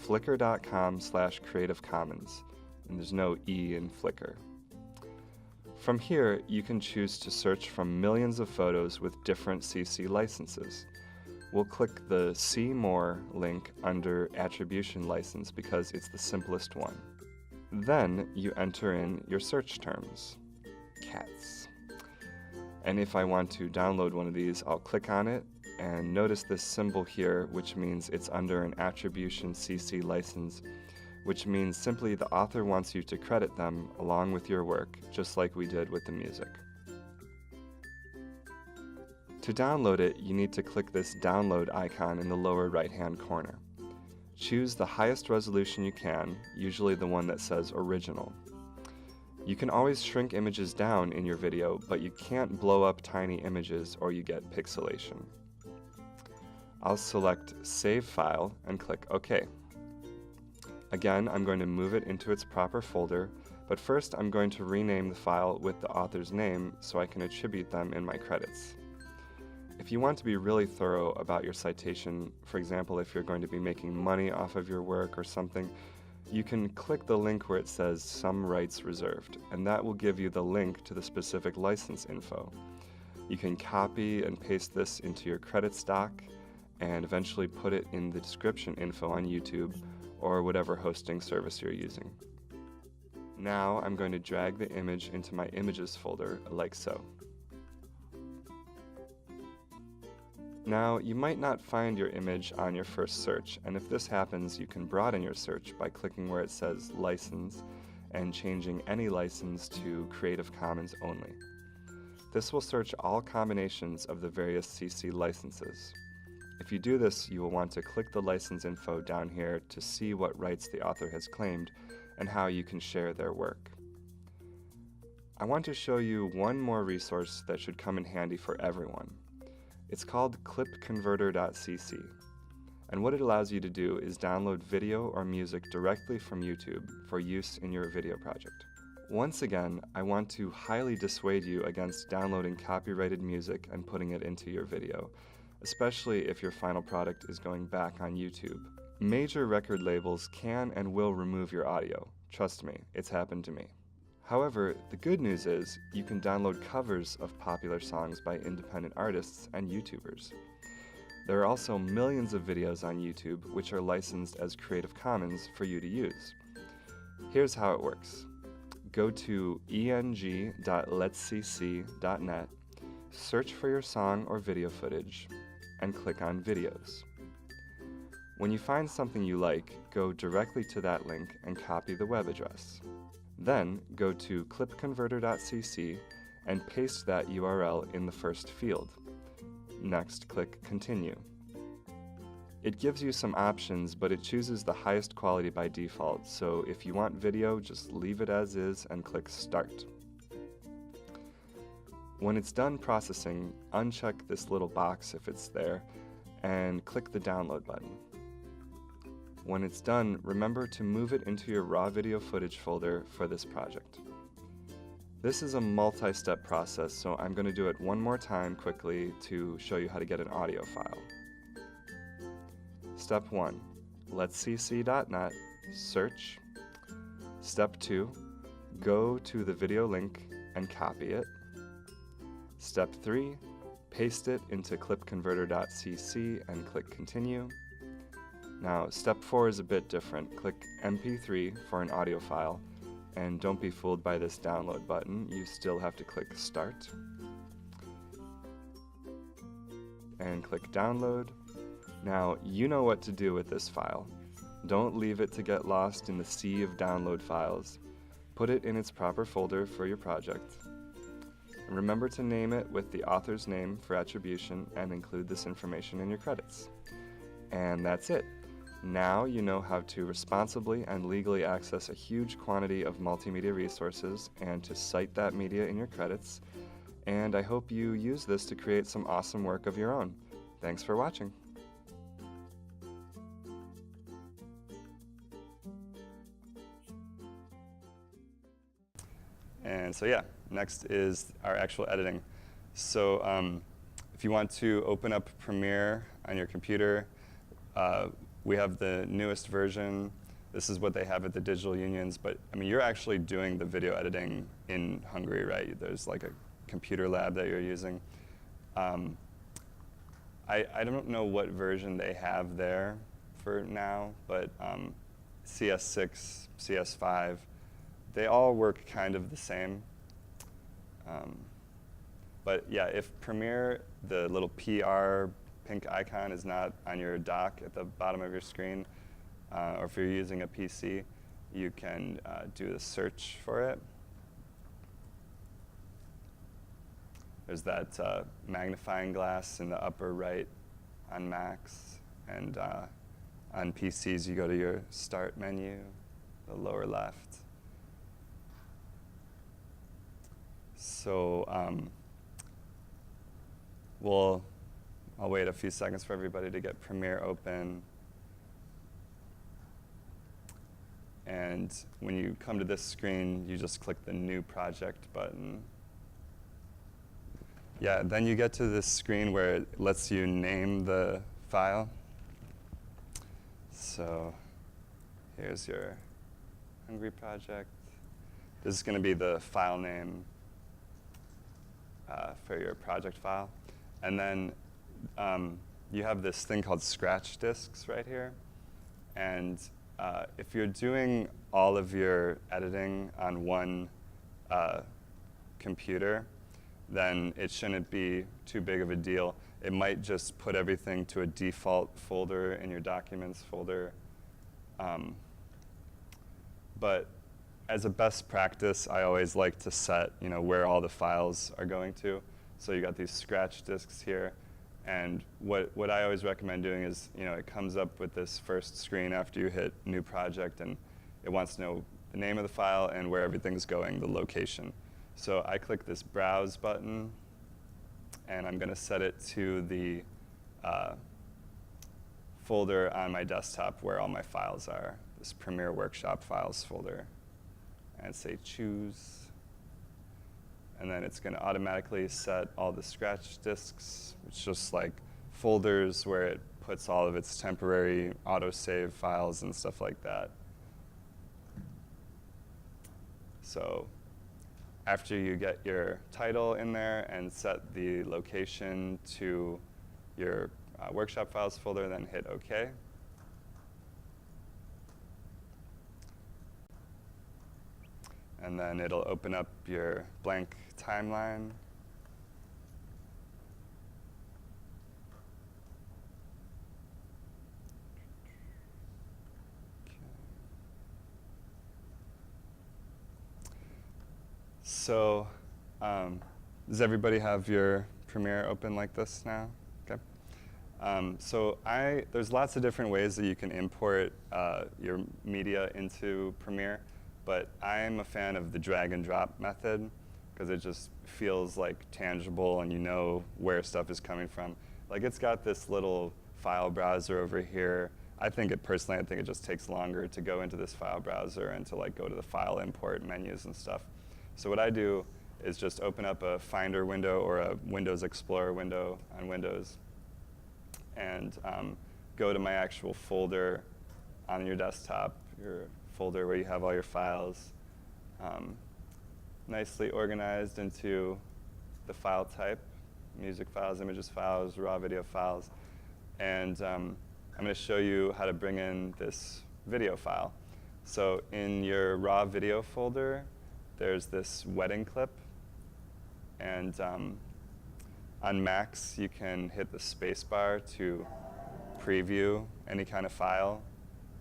flickr.com/creativecommons, and there's no E in Flickr. From here, you can choose to search from millions of photos with different CC licenses. We'll click the See More link under Attribution License because it's the simplest one. Then you enter in your search terms, cats. And if I want to download one of these, I'll click on it and notice this symbol here, which means it's under an Attribution CC license, which means simply the author wants you to credit them along with your work, just like we did with the music. To download it, you need to click this download icon in the lower right-hand corner. Choose the highest resolution you can, usually the one that says Original. You can always shrink images down in your video, but you can't blow up tiny images or you get pixelation. I'll select Save File and click OK. Again, I'm going to move it into its proper folder, but first I'm going to rename the file with the author's name so I can attribute them in my credits. If you want to be really thorough about your citation, for example, if you're going to be making money off of your work or something, you can click the link where it says Some Rights Reserved, and that will give you the link to the specific license info. You can copy and paste this into your credits doc and eventually put it in the description info on YouTube or whatever hosting service you're using. Now I'm going to drag the image into my images folder like so. Now, you might not find your image on your first search, and if this happens, you can broaden your search by clicking where it says License and changing any license to Creative Commons only. This will search all combinations of the various CC licenses. If you do this, you will want to click the license info down here to see what rights the author has claimed and how you can share their work. I want to show you one more resource that should come in handy for everyone. It's called clipconverter.cc, and what it allows you to do is download video or music directly from YouTube for use in your video project. Once again, I want to highly dissuade you against downloading copyrighted music and putting it into your video, especially if your final product is going back on YouTube. Major record labels can and will remove your audio. Trust me, it's happened to me. However, the good news is you can download covers of popular songs by independent artists and YouTubers. There are also millions of videos on YouTube which are licensed as Creative Commons for you to use. Here's how it works. Go to eng.letscc.net, search for your song or video footage, and click on Videos. When you find something you like, go directly to that link and copy the web address. Then go to clipconverter.cc and paste that URL in the first field. Next, click Continue. It gives you some options, but it chooses the highest quality by default, so if you want video, just leave it as is and click Start. When it's done processing, uncheck this little box if it's there, and click the Download button. When it's done, remember to move it into your raw video footage folder for this project. This is a multi-step process, so I'm going to do it one more time quickly to show you how to get an audio file. Step 1, let's cc.net, search. Step 2, go to the video link and copy it. Step 3, paste it into clipconverter.cc and click continue. Now, step 4 is a bit different. Click MP3 for an audio file, and don't be fooled by this download button. You still have to click Start and click Download. Now, you know what to do with this file. Don't leave it to get lost in the sea of download files. Put it in its proper folder for your project. And remember to name it with the author's name for attribution and include this information in your credits. And that's it. Now you know how to responsibly and legally access a huge quantity of multimedia resources and to cite that media in your credits. And I hope you use this to create some awesome work of your own. Thanks for watching. And so yeah, next is our actual editing. So if you want to open up Premiere on your computer, we have the newest version. This is what they have at the digital unions, but I mean, you're actually doing the video editing in Hungary, right? There's like a computer lab that you're using. I don't know what version they have there for now, but CS6, CS5, they all work kind of the same. But yeah, if Premiere, the little PR pink icon is not on your dock at the bottom of your screen, or if you're using a PC, you can do the search for it. There's that magnifying glass in the upper right on Macs, and on PCs you go to your Start menu, the lower left. So I'll wait a few seconds for everybody to get Premiere open. And when you come to this screen, you just click the New Project button. Yeah, then you get to this screen where it lets you name the file. So here's your Hungry project. This is going to be the file name for your project file. And then you have this thing called scratch disks right here. And if you're doing all of your editing on one computer, then it shouldn't be too big of a deal. It might just put everything to a default folder in your documents folder. But as a best practice, I always like to set where all the files are going to. So you got these scratch disks here. And what I always recommend doing is, it comes up with this first screen after you hit New Project, and it wants to know the name of the file and where everything's going, the location. So I click this Browse button, and I'm going to set it to the folder on my desktop where all my files are, this Premiere Workshop Files folder. And say Choose. And then it's going to automatically set all the scratch disks. It's just like folders where it puts all of its temporary autosave files and stuff like that. So after you get your title in there and set the location to your workshop files folder, then hit OK. And then it'll open up your blank timeline. Okay. So does everybody have your Premiere open like this now? Okay. There's lots of different ways that you can import your media into Premiere, but I'm a fan of the drag and drop method because it just feels like tangible and you know where stuff is coming from. Like it's got this little file browser over here. Personally, I think it just takes longer to go into this file browser and to like go to the file import menus and stuff. So what I do is just open up a Finder window or a Windows Explorer window on Windows and go to my actual folder on your desktop, your folder where you have all your files, nicely organized into the file type, music files, images files, raw video files. And I'm going to show you how to bring in this video file. So in your raw video folder, there's this wedding clip. And on Macs, you can hit the spacebar to preview any kind of file.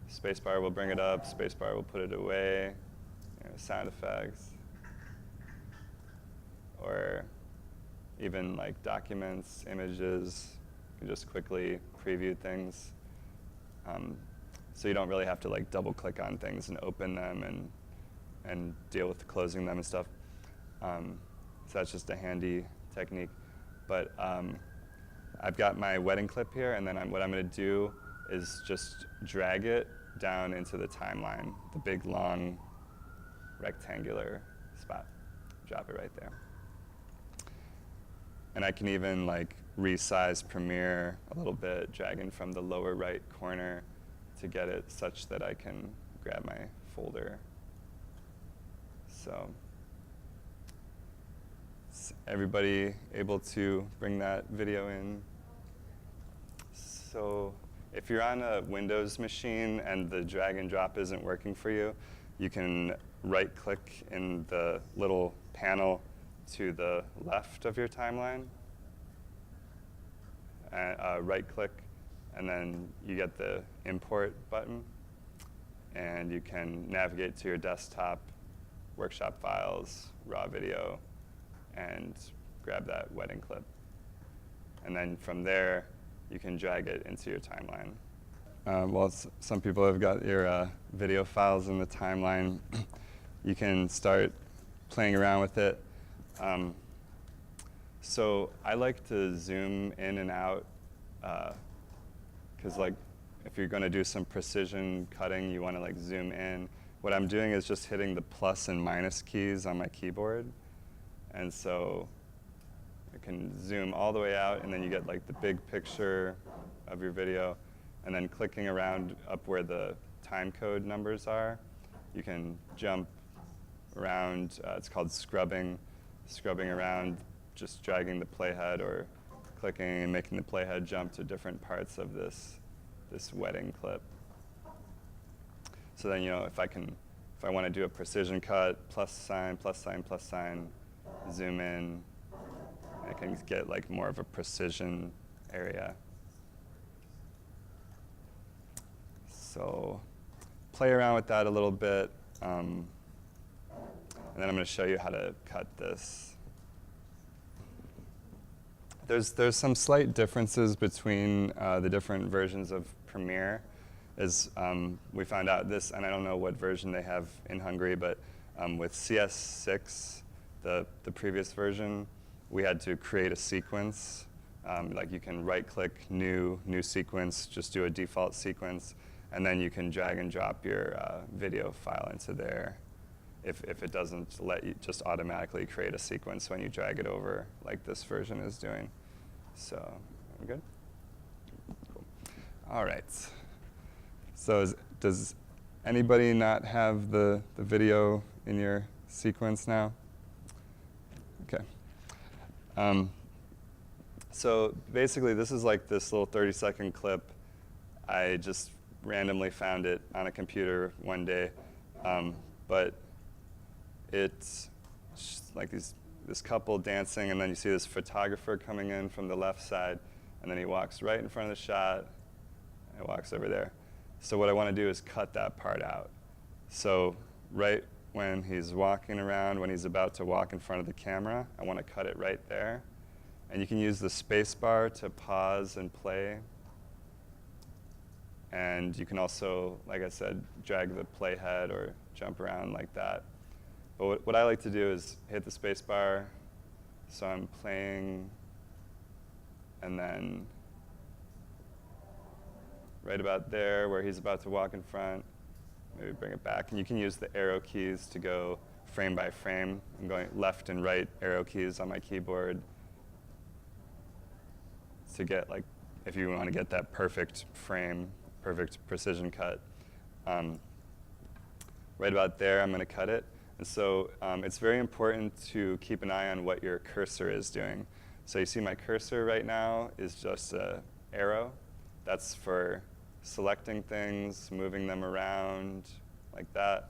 Spacebar will bring it up, spacebar will put it away, sound effects, or even like documents, images. You can just quickly preview things. So you don't really have to like double click on things and open them and deal with closing them and stuff. So that's just a handy technique. But I've got my wedding clip here, and then what I'm going to do is just drag it down into the timeline, the big, long, rectangular spot. Drop it right there. And I can even like resize Premiere a little bit, dragging from the lower right corner to get it such that I can grab my folder. So is everybody able to bring that video in? So if you're on a Windows machine and the drag and drop isn't working for you, you can right-click in the little panel to the left of your timeline, right-click, and then you get the import button, and you can navigate to your desktop, workshop files, raw video, and grab that wedding clip. And then from there, you can drag it into your timeline. Some people have got your video files in the timeline. You can start playing around with it. So I like to zoom in and out because like if you're going to do some precision cutting, you want to like zoom in. What I'm doing is just hitting the plus and minus keys on my keyboard. And so I can zoom all the way out, and then you get like the big picture of your video. And then clicking around up where the time code numbers are, you can jump around. It's called scrubbing around, just dragging the playhead or clicking and making the playhead jump to different parts of this wedding clip. So then, if I want to do a precision cut, plus sign, zoom in, I can get like more of a precision area. So play around with that a little bit, and then I'm going to show you how to cut this. There's some slight differences between the different versions of Premiere. We found out this, and I don't know what version they have in Hungary, but with CS6, the previous version, we had to create a sequence. Like you can right-click new sequence, just do a default sequence, and then you can drag and drop your video file into there if it doesn't let you just automatically create a sequence when you drag it over like this version is doing. So, we good? Cool. All right. So does anybody not have the video in your sequence now? Okay. So basically, this is like this little 30-second clip. I just randomly found it on a computer one day, but it's like this couple dancing, and then you see this photographer coming in from the left side, and then he walks right in front of the shot, and walks over there. So what I want to do is cut that part out. So right when he's walking around, when he's about to walk in front of the camera, I want to cut it right there. And you can use the space bar to pause and play And you can also, like I said, drag the playhead or jump around like that. But what I like to do is hit the space bar, so I'm playing, and then right about there where he's about to walk in front, maybe bring it back. And you can use the arrow keys to go frame by frame. I'm going left and right arrow keys on my keyboard to get, like, if you want to get that perfect frame, perfect precision cut. Right about there, I'm going to cut it. And so it's very important to keep an eye on what your cursor is doing. So you see my cursor right now is just an arrow. That's for selecting things, moving them around like that.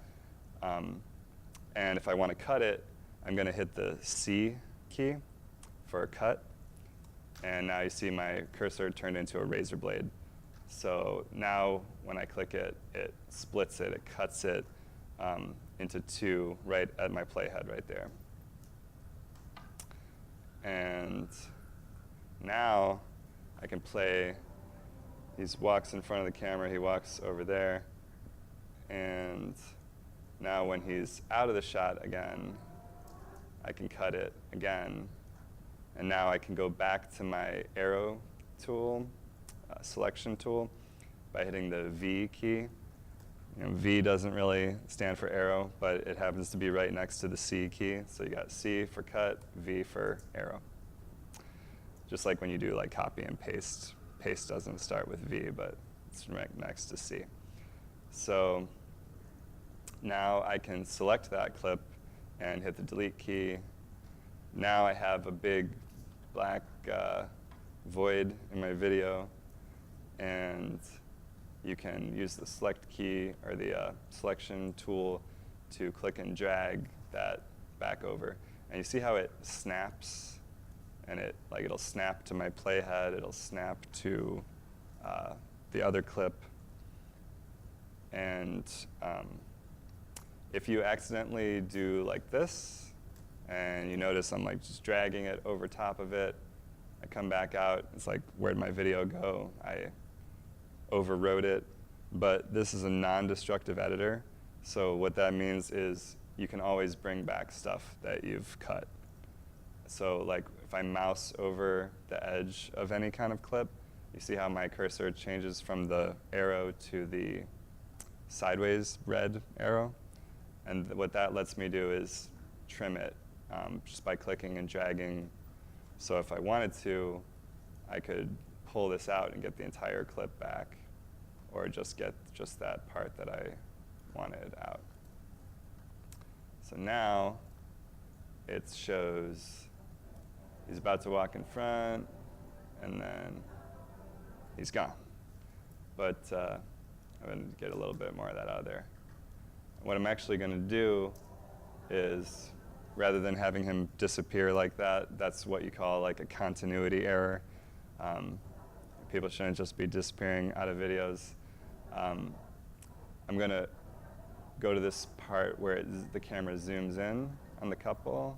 And if I want to cut it, I'm going to hit the C key for a cut. And now you see my cursor turned into a razor blade. So now when I click it, it splits it, it cuts it into two right at my playhead right there. And now I can play. He walks in front of the camera, he walks over there. And now when he's out of the shot again, I can cut it again. And now I can go back to my arrow tool, selection tool, by hitting the V key. You know, V doesn't really stand for arrow, but it happens to be right next to the C key. So you got C for cut, V for arrow. Just like when you do like copy and paste. Paste doesn't start with V, but it's right next to C. So now I can select that clip and hit the delete key. Now I have a big black void in my video, and you can use the select key or the selection tool to click and drag that back over. And you see how it snaps, and it'll snap to my playhead, it'll snap to the other clip. And if you accidentally do like this, and you notice I'm like just dragging it over top of it, I come back out, it's like, where'd my video go? I overwrote it, but this is a non-destructive editor. So what that means is you can always bring back stuff that you've cut. So like if I mouse over the edge of any kind of clip, you see how my cursor changes from the arrow to the sideways red arrow? And what that lets me do is trim it just by clicking and dragging. So if I wanted to, I could pull this out and get the entire clip back, or just get just that part that I wanted out. So now it shows he's about to walk in front, and then he's gone. But I'm going to get a little bit more of that out of there. What I'm actually going to do is, rather than having him disappear like that, that's what you call like a continuity error. People shouldn't just be disappearing out of videos. I'm going to go to this part where the camera zooms in on the couple.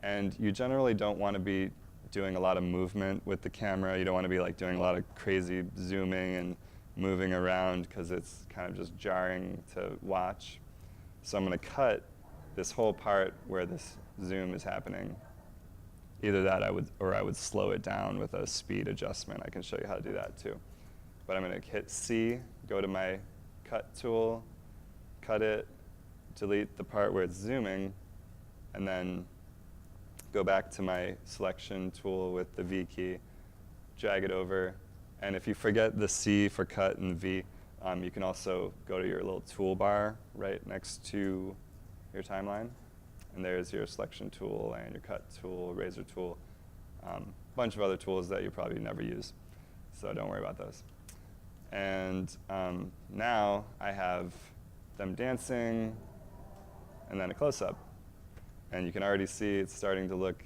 And you generally don't want to be doing a lot of movement with the camera. You don't want to be like doing a lot of crazy zooming and moving around, because it's kind of just jarring to watch. So I'm going to cut this whole part where this zoom is happening. Either that I would slow it down with a speed adjustment. I can show you how to do that too. But I'm going to hit C, go to my cut tool, cut it, delete the part where it's zooming, and then go back to my selection tool with the V key, drag it over. And if you forget the C for cut and V, you can also go to your little toolbar right next to your timeline. And there's your selection tool and your cut tool, razor tool, a bunch of other tools that you probably never use. So don't worry about those. And now I have them dancing and then a close-up. And you can already see it's starting to look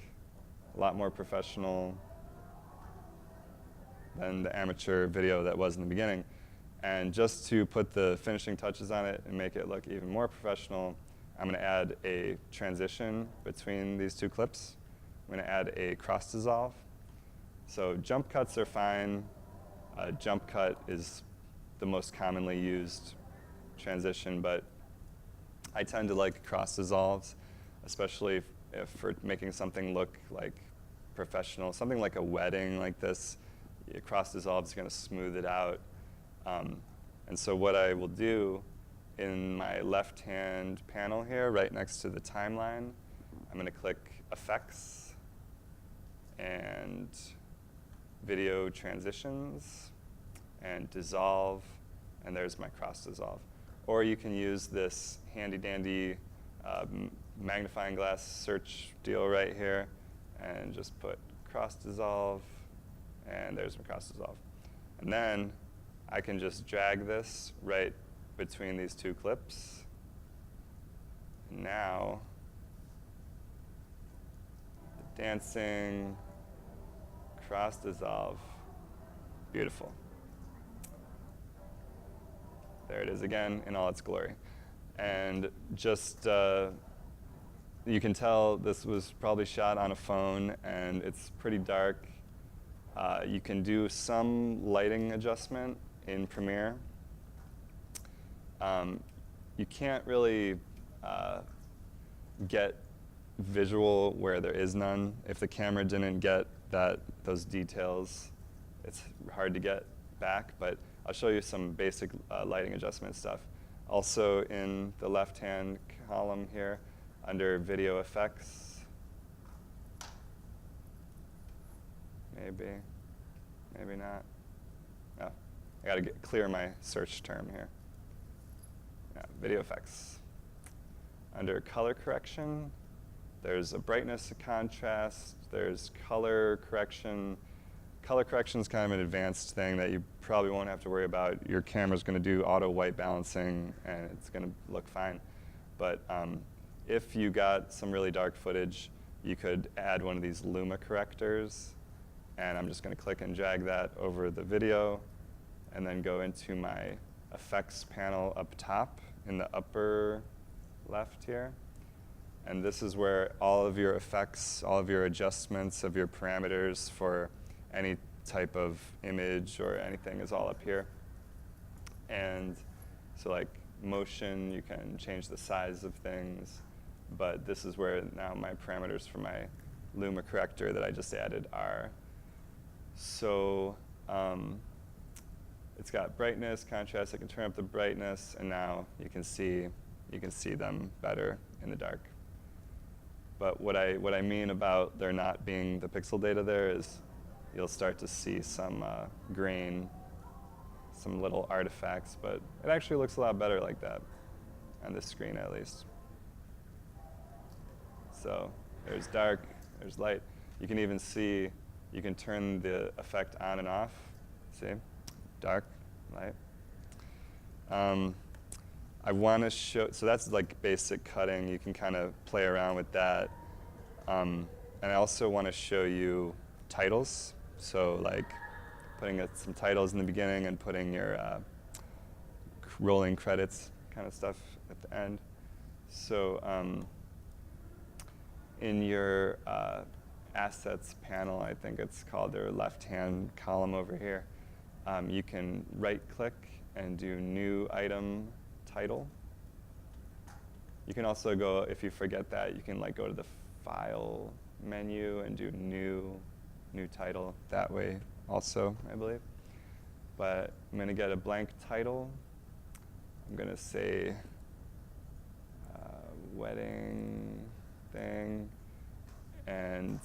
a lot more professional than the amateur video that was in the beginning. And just to put the finishing touches on it and make it look even more professional, I'm going to add a transition between these two clips. I'm going to add a cross dissolve. So jump cuts are fine. Jump cut is the most commonly used transition, but I tend to like cross dissolves, especially if for making something look like professional. Something like a wedding like this, cross dissolve is going to smooth it out. And so what I will do in my left-hand panel here, right next to the timeline, I'm going to click Effects and Video Transitions and Dissolve, and there's my cross dissolve. Or you can use this handy-dandy magnifying glass search deal right here and just put cross dissolve, and there's my cross dissolve. And then I can just drag this right between these two clips. Now, the dancing cross dissolve, beautiful. There it is again in all its glory. And just, you can tell this was probably shot on a phone, and it's pretty dark. You can do some lighting adjustment in Premiere. You can't really get visual where there is none. If the camera didn't get those details, it's hard to get back, but I'll show you some basic lighting adjustment stuff. Also in the left-hand column here, under Video Effects, maybe not. No, I gotta clear my search term here. Yeah, Video Effects. Under Color Correction, there's a brightness, a contrast, there's color correction. Color correction is kind of an advanced thing that you probably won't have to worry about. Your camera's going to do auto white balancing, and it's going to look fine. But if you got some really dark footage, you could add one of these luma correctors. And I'm just going to click and drag that over the video, and then go into my effects panel up top in the upper left here. And this is where all of your effects, all of your adjustments of your parameters for any type of image or anything is all up here. And so like motion, you can change the size of things, but this is where now my parameters for my luma corrector that I just added are. So it's got brightness, contrast. I can turn up the brightness, and now you can see them better in the dark. But what I mean about there not being the pixel data there is you'll start to see some grain, some little artifacts, but it actually looks a lot better like that on this screen at least. So there's dark, there's light. You can even see, you can turn the effect on and off. See, dark, light. I want to show, so that's like basic cutting. You can kind of play around with that. And I also want to show you titles. So like putting some titles in the beginning and putting your rolling credits kind of stuff at the end. So in your assets panel, I think it's called, their left-hand column over here, you can right-click and do New Item Title. You can also go, if you forget that, you can like go to the File menu and do New Title that way also, I believe. But I'm going to get a blank title. I'm going to say wedding thing. And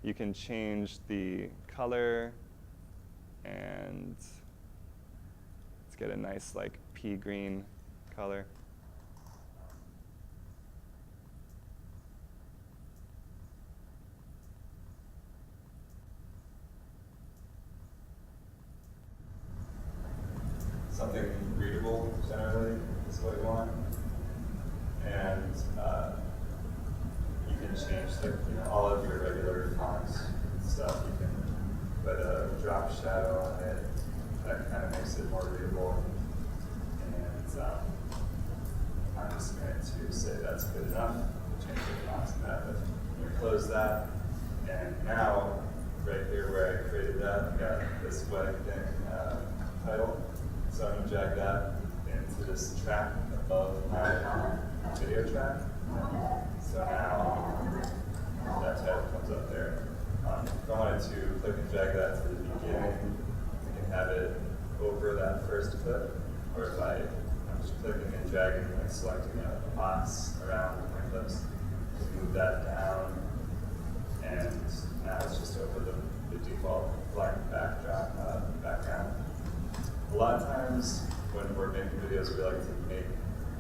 you can change the color, and let's get a nice like pea green color. Something readable generally is what you want. And you can change all of your regular fonts stuff. You can put a drop shadow on it. That kind of makes it more readable. And I'm just going to say that's good enough. Change the fonts in that. But I'm going to close that. And now, right here where I created that, I got this wedding thing title. So I'm going to drag that into this track above my video track. So now that title comes up there. If I wanted to click and drag that to the beginning, I can have it over that first clip. Or if I'm just clicking and dragging, like selecting a box around my clips, move that down, and now it's just over the default blank background. A lot of times when we're making videos, we like to make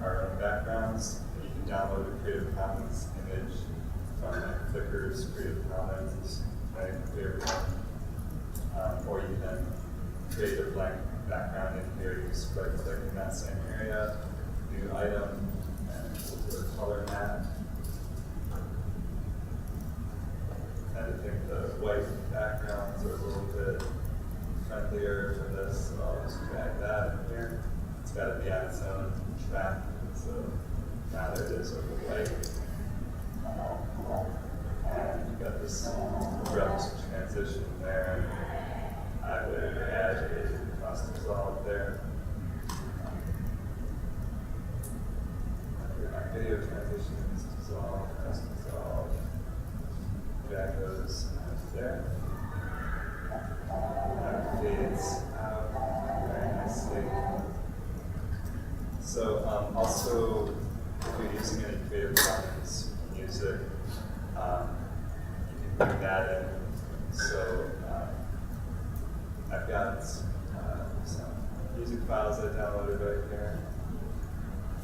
our own backgrounds. You can download a Creative Commons image from like Flickr's Creative Commons, is my favorite one. Or you can create a blank background in here. You just right click in that same area, new item, and we'll do a color map. And I think the white backgrounds are a little bit friendlier for this, so I'll just drag that in here. It's got to be on its own track, so now there it is over white. And you've got this abrupt transition there. I would add a cross dissolve there. My video transitions, dissolve, cross dissolve. Drag those there. That fades out very nicely. So also, if you're using any Creative Commons music, you can bring that in. So I've got some music files I downloaded right here.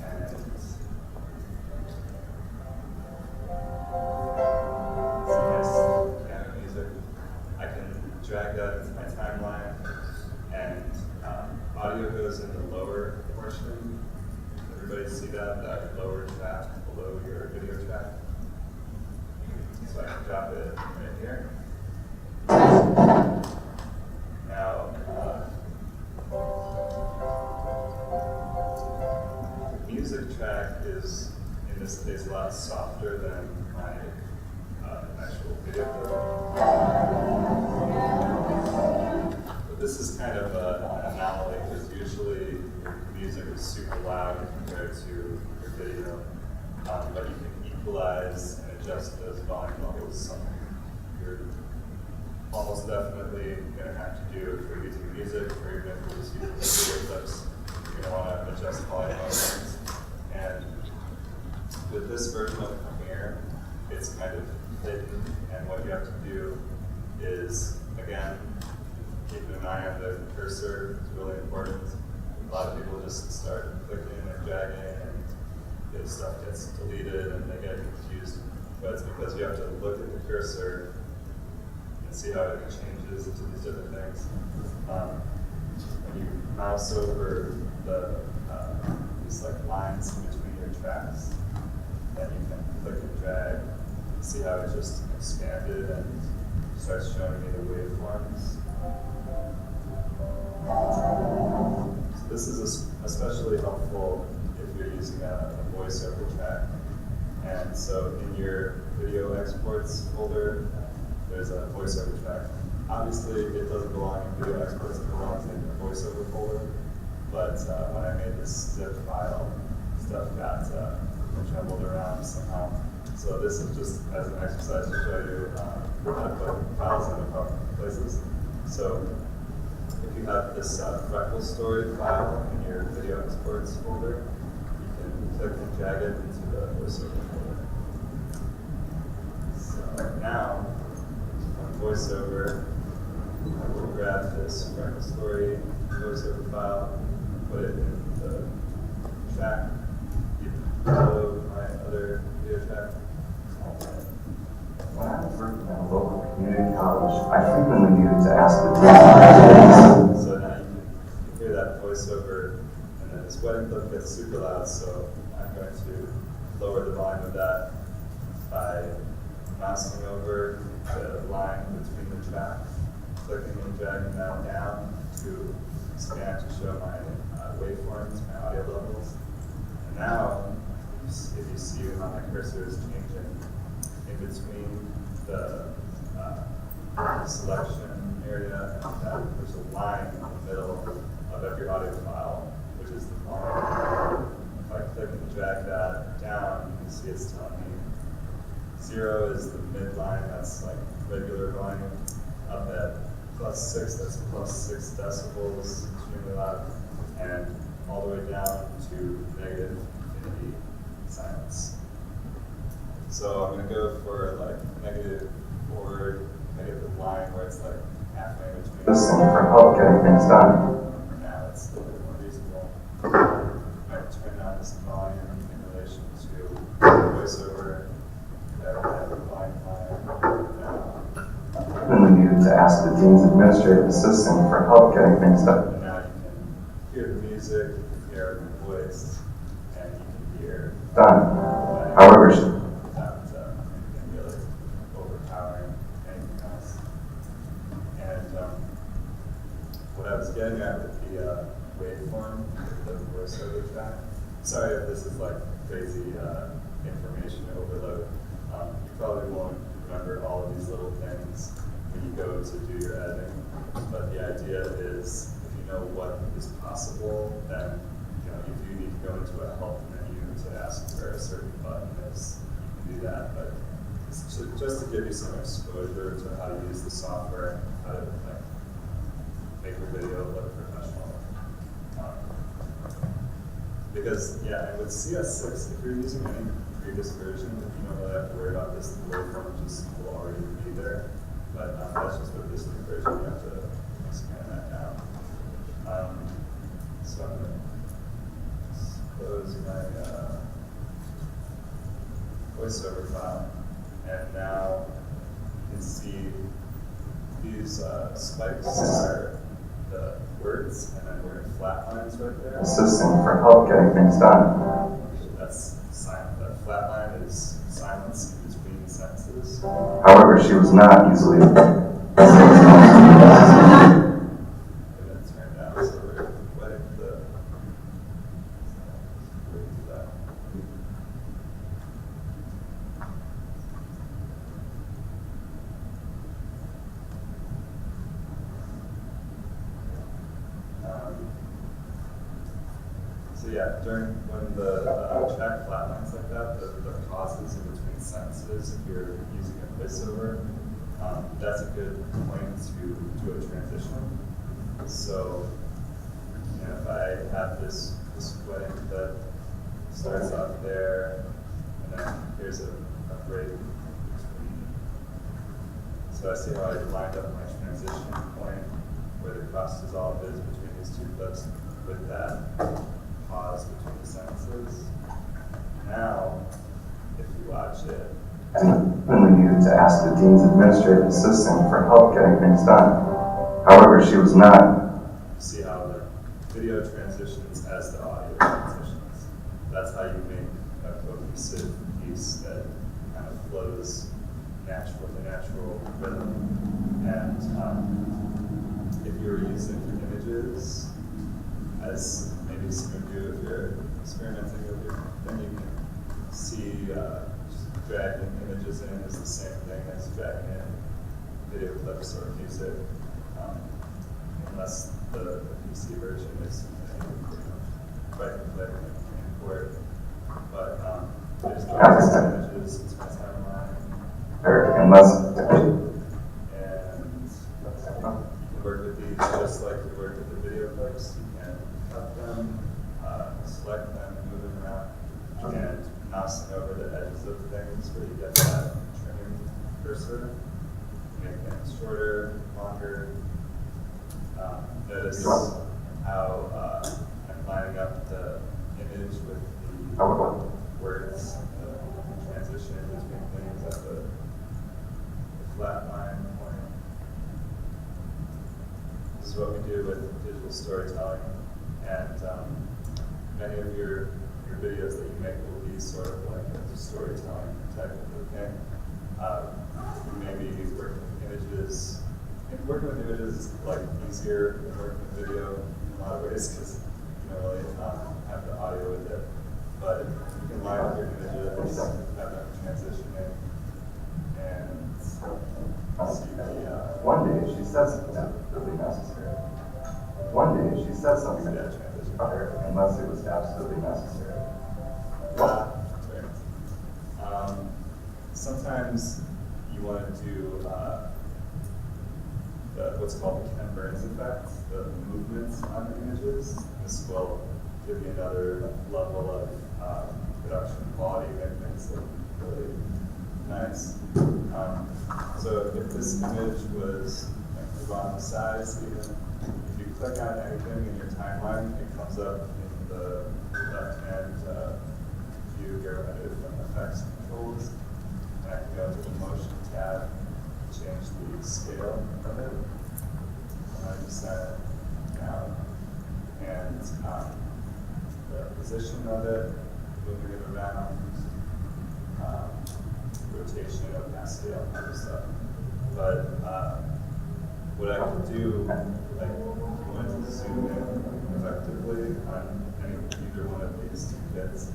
And drag that into my timeline, and audio goes in the lower portion. Everybody see that lower track below your video track? So I can drop it right here. Now, the music track is, in this case, a lot softer than my actual video clip. This is kind of an anomaly because usually music is super loud compared to your video, but you can equalize and adjust those volume levels. Something you're almost definitely going to have to do if you're using music, or even if you're just using video clips. You're going to want to adjust volume levels. And with this version of Premiere, it's kind of hidden, and what you have to do is, again, keeping an eye on the cursor is really important. A lot of people just start clicking and dragging, and stuff gets deleted and they get confused. But it's because you have to look at the cursor and see how it changes into these different things. When you mouse over these like lines in between your tracks, then you can click and drag. See how it just expanded and starts showing me the waveforms. So this is especially helpful if you're using a voiceover track. And so in your video exports folder, there's a voiceover track. Obviously, it doesn't belong in video exports, it belongs in the voiceover folder. But when I made this zip file, stuff got jumbled around somehow. So this is just as an exercise to show you how to put files in the proper places. So if you have this freckle story file in your video exports folder, you can click and drag it into the voiceover folder. So now, on voiceover, I will grab this freckle story voiceover file, put it in the track below my other video track. When I was working at a local community college, I frequently used accidents. So now you can hear that voiceover, and then this wedding clip gets super loud, so I'm going to lower the volume of that by mousing over the line between the tracks, clicking and dragging that down to expand to show my waveforms, my audio levels. And now, if you see how my cursor is changing in between the selection area and that, there's a line in the middle of of every audio file, which is the volume. If I click and drag that down, you can see it's telling me 0 is the midline, that's like regular volume. Up at +6, that's +6 decibels, extremely loud. And all the way down to negative infinity silence. So I'm going to go for like -4, negative line where it's like halfway between. Listening for help getting things done. Now it's a little bit more reasonable. I might turn down this volume in relation to voiceover. That would have a line now. Then we needed to ask the dean's administrative assistant for help getting things done. And now you can hear the music, you can hear the voice, and you can hear Done. However, without anything really overpowering anything else. And what I was getting at with the waveform, the voiceover track. Sorry if this is like crazy information overload. You probably won't remember all of these little things when you go to do your editing, but the idea is if you know what is possible, then if you need to go into a help menu to ask where a certain button is, you can do that. But it's just to give you some exposure to how to use the software, how to make your video look professional. Because and with CS6, if you're using any previous version, you don't really have to worry about this. The waveform just will already be there. But that's just with this new version, you have to expand that down. So I'm going to close my voiceover file. And now you can see these spikes are the words, and then we're in flat lines right there. assisting for help getting things done. That's silent. That flat line is silence in between sentences. However, she was not easily. And then turn down, so we're letting the. Where is that? So when the track flatlines like that, the pauses in between sentences, if you're using a voiceover, that's a good point to do a transition. So, if I have this wedding that starts off there, and then here's a break between. So I see how I lined up my transition point where the cross dissolve is between these two clips with that pause between the sentences. Now, if you watch it, And then we needed to ask the dean's administrative assistant for help getting things done. However, she was not. you see how the video transitions as the audio transitions. That's how you make a cohesive piece that kind of flows with a natural rhythm. And if you're using images, as maybe some of you, if you're experimenting with it, then you can see just dragging images in is the same thing as dragging in video clips or music, unless the PC version is right click and import. But there's no images into my timeline. Unless. And you can work with these just like you work with the video clips. You can cut them, select them, move them around, and mousing over the edges of things where you get that trimming cursor. Make things shorter, longer. Notice how I'm lining up the image with the words, the transition between things at the flat line point. This is what we do with digital storytelling, and many of your videos that you make will be sort of like a storytelling type of thing. You may be working with images. Working with images is like easier than working with video in a lot of ways because you don't really have the audio with it. But you can line up your images, have them transitioning, and see the. One day she said something really necessary. One day she said something See to that transition? her unless it was absolutely necessary. Right. Sometimes you want to do what's called the Ken Burns effect, the movements on the images. This will give you another level of production quality that makes it really nice. So if this image was the wrong size, even if you click on anything in your timeline, it comes up in the left-hand view here under effects controls. And I can go to the motion tab, change the scale of it. 100% down. And the position of it, moving it around, rotation of that scale, other stuff. But what I can do, like, if you want to zoom in effectively on either one of these two bits,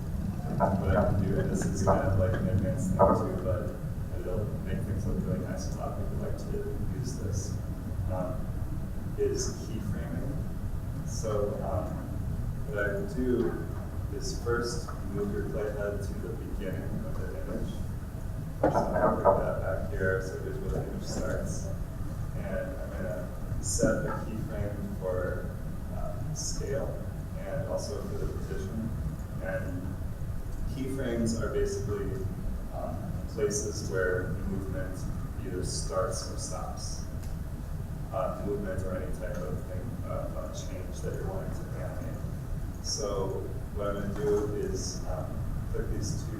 what I can do, and this is kind of like an advanced thing too, but it'll make things look really nice. A lot of people like to use this, is keyframing. So what I can do is first move your playhead to the beginning of the image. So I'm going to put that back here, so here's where the image starts. And I'm going to set a keyframe for scale and also for the position. And keyframes are basically places where movement either starts or stops. Movement or any type of thing, change that you're wanting to animate. So what I'm going to do is click these two,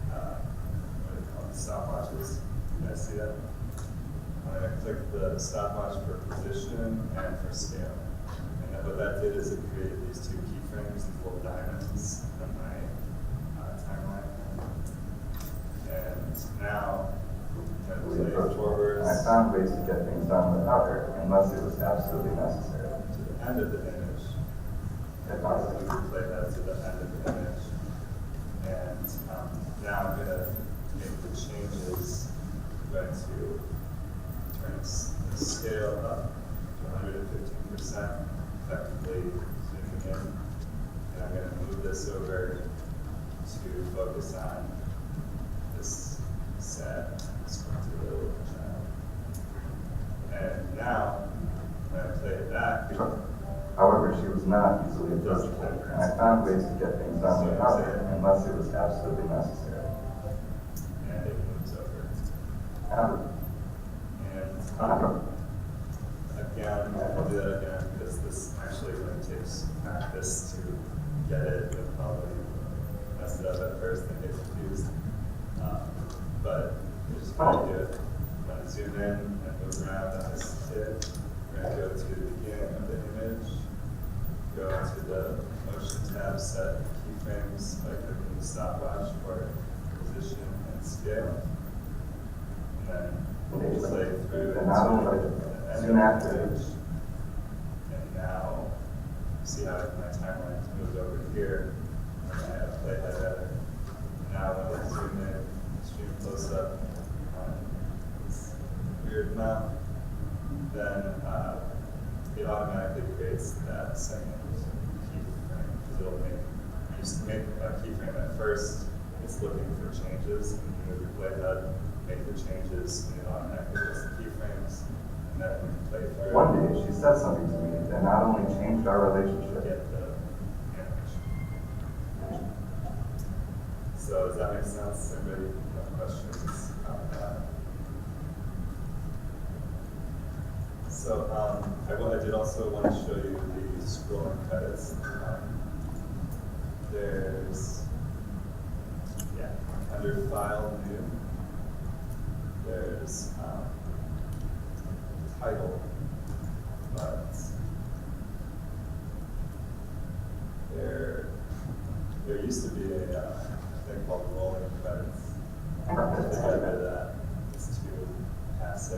what do they call them, stopwatches. You guys see that? I'm going to click the stopwatch for position and for scale. And then what that did is it created these two keyframes, these little diamonds on my timeline. And now I'm going to play forwards. I found ways to get things done without her, unless it was absolutely necessary. To the end of the image. And we can play that to the end of the image. And now I'm going to make the changes. I'm going to turn the scale up to 115%, effectively zooming in. And I'm going to move this over to focus on this sad squinty little child. And now, when I play it back, However, she was not easily approachable, and I found ways to get things done without her, unless it was absolutely necessary. and it moves over. And And again, I'll do that again because this actually really takes practice to get it. You'll probably mess it up at first and get confused. But here's how you do it. I'm going to zoom in and move around on this kid. We're going to go to the beginning of the image, go to the motion tab, set keyframes by clicking the stopwatch for position and scale. And then play through And not only into the end soon of after. the page. And now, see how my timeline has moved over here. And I have playhead editor. Now when I zoom in, extreme close up on this weird mouth, then it automatically creates that second keyframe. Because it'll make, you just make a keyframe at first, it's looking for changes, and you move your playhead, make the changes, and it automatically gets the keyframes, and then when you play through. one day, she said something to me that not only changed our relationship, Get the animation. So does that make sense? Anybody have questions on that? So I did also want to show you the scrolling credits. There's, under File, New, there's Title, but there used to be a thing called rolling credits. They got rid of that. It's too passe.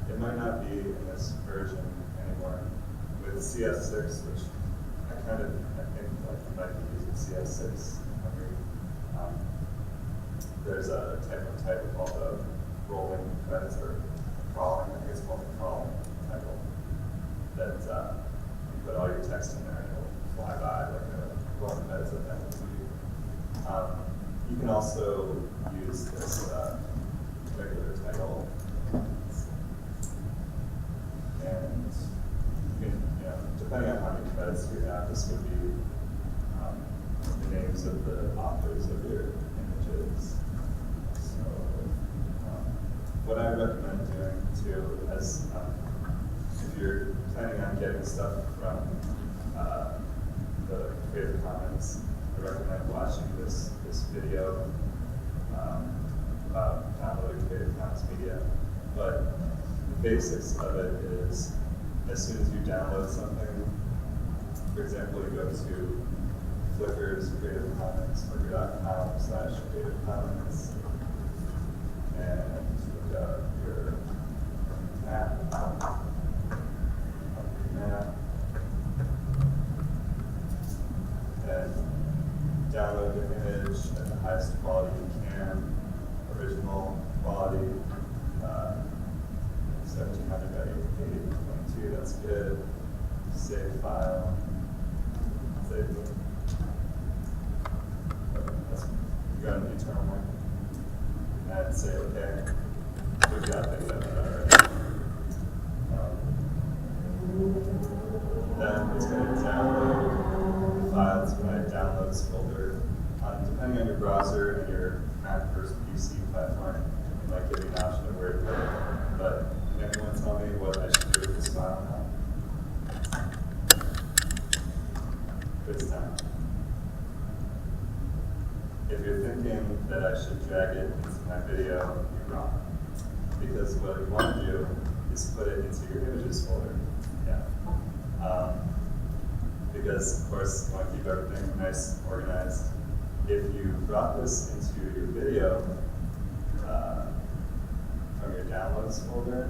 It might not be in this version anymore. With CS6, which I think like you might be using CS6 on your There's a type of title called the rolling credits or crawling, I think it's called the crawling title, that you put all your text in there and it'll fly by like a rolling credits at the end of the movie. You can also use this regular title, and you can, depending on how many credits you have, this would be the names of the authors of your images. So, what I recommend doing too, as if you're planning on getting stuff from the Creative Commons, I recommend watching this video about downloading Creative Commons media. But the basics of it is, as soon as you download something, for example, you go to Flickr's Creative Commons, flickr.com/Creative Commons, and look up your map, and download the image at the highest quality you can, original quality, 1700 by 822, that's good. Save file, save it. You go into internal one and say okay. We've got things up there already. Then it's going to download the files to my downloads folder. Depending on your browser and your Mac versus PC platform, it might give you an option of where to put it. But can anyone tell me what I should do with this file now? Good time. If you're thinking that I should drag it into my video, you're wrong. Because what you want to do is put it into your images folder. Yeah. Because, of course, you want to keep everything nice and organized. If you brought this into your video from your downloads folder,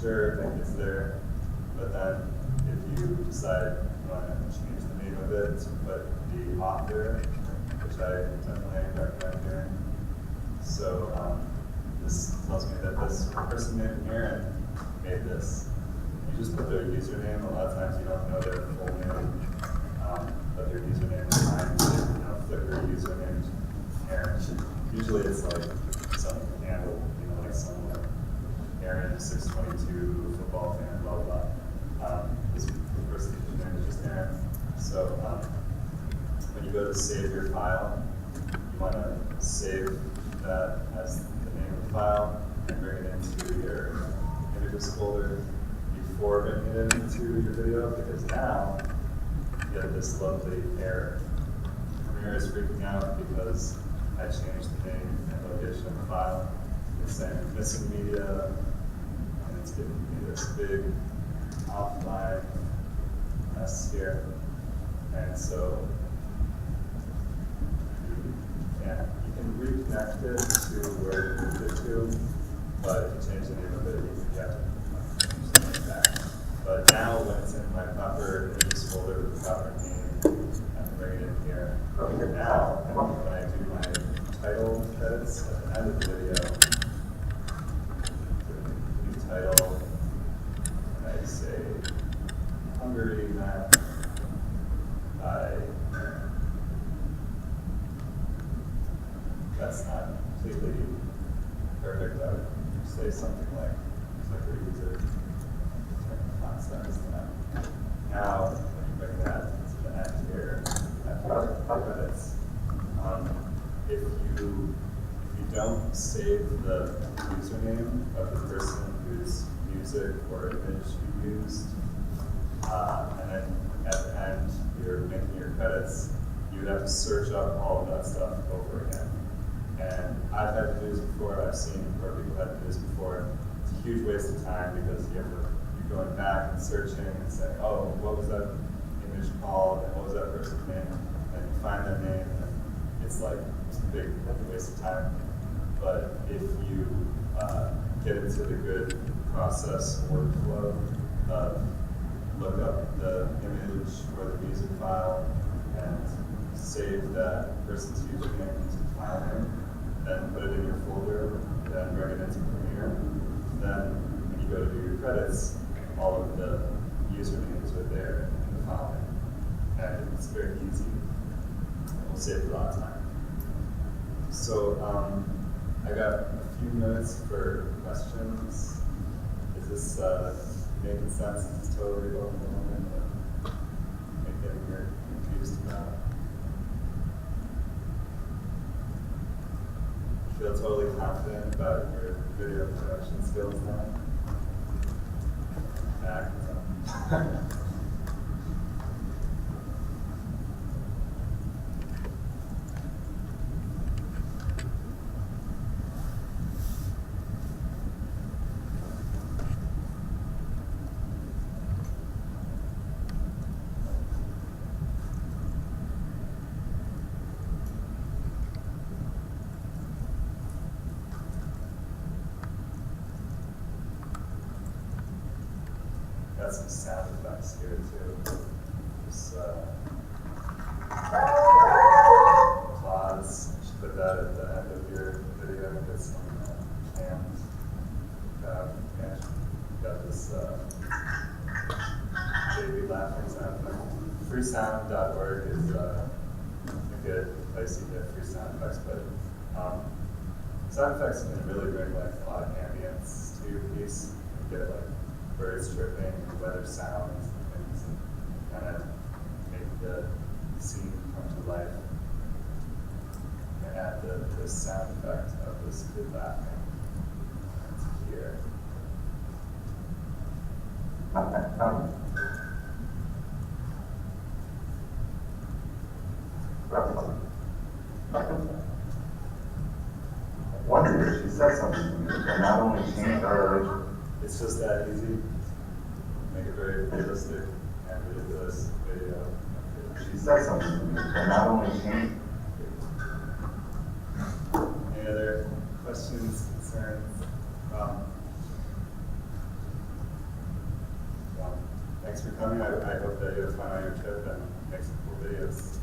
sure, it's there. But then if you decide you want to change the name of it to put the author, which I definitely recommend doing. So this tells me that this person named Aaron made this. You just put their username. A lot of times you don't know their full name, but their username is fine. Flickr username Aaron. Usually it's like some handle, like some Aaron 622 football fan, blah blah. This person's username is just Aaron. So when you go to save your file, you want to save that as the name of the file and bring it into your images folder before bringing it into your video, because now you get this lovely error. Premiere is freaking out because I changed the name and location of the file. It's saying missing media, and it's giving me this big offline mess here. And so you can reconnect it to where you moved it to, but if you change the name of it, you have to change the name back. But now when it's in my proper images folder with the proper name, I can bring it in here. Now, when I do my title credits at the end of the video, new title, and I say Hungary map by, that's not completely perfect. I would say something like Flickr user, font size that. Now, when you bring that to the end here, after credits, if you don't save the username of the person whose music or image you used, and then at the end you're making your credits, you would have to search up all of that stuff over again. And I've had to do this before, I've seen where people had to do this before. It's a huge waste of time because you're going back and searching and saying, oh, what was that image called, and what was that person's name, and you find their name, and it's like a big waste of time. But if you get into the good process workflow of look up the image or the music file and save that person's username into the file name, then put it in your folder, then bring it into Premiere. Then when you go to do your credits, all of the usernames are there in the file name. And it's very easy. It will save a lot of time. So I got a few minutes for questions. Is this making sense? Is this totally going to make anything you're confused about? Feel totally confident about your video production skills now? Got some sound effects here too. Just applause. You should put that at the end of your video. Get some cams. Yeah, got this baby laughing sound effect. Freesound.org is a good place to get free sound effects, but sound effects can really bring like a lot of ambience to your piece. You get like birds chirping, weather sounds, and things, and kind of make the scene come to life. And add the sound effect of this kid laughing here. One day she said something to me that not only changed our relationship. It's just that easy. Make a very realistic and ridiculous video. She said something to me that not only changed. Any other questions, concerns? Thanks for coming. I hope that you have fun on your trip and make some cool videos.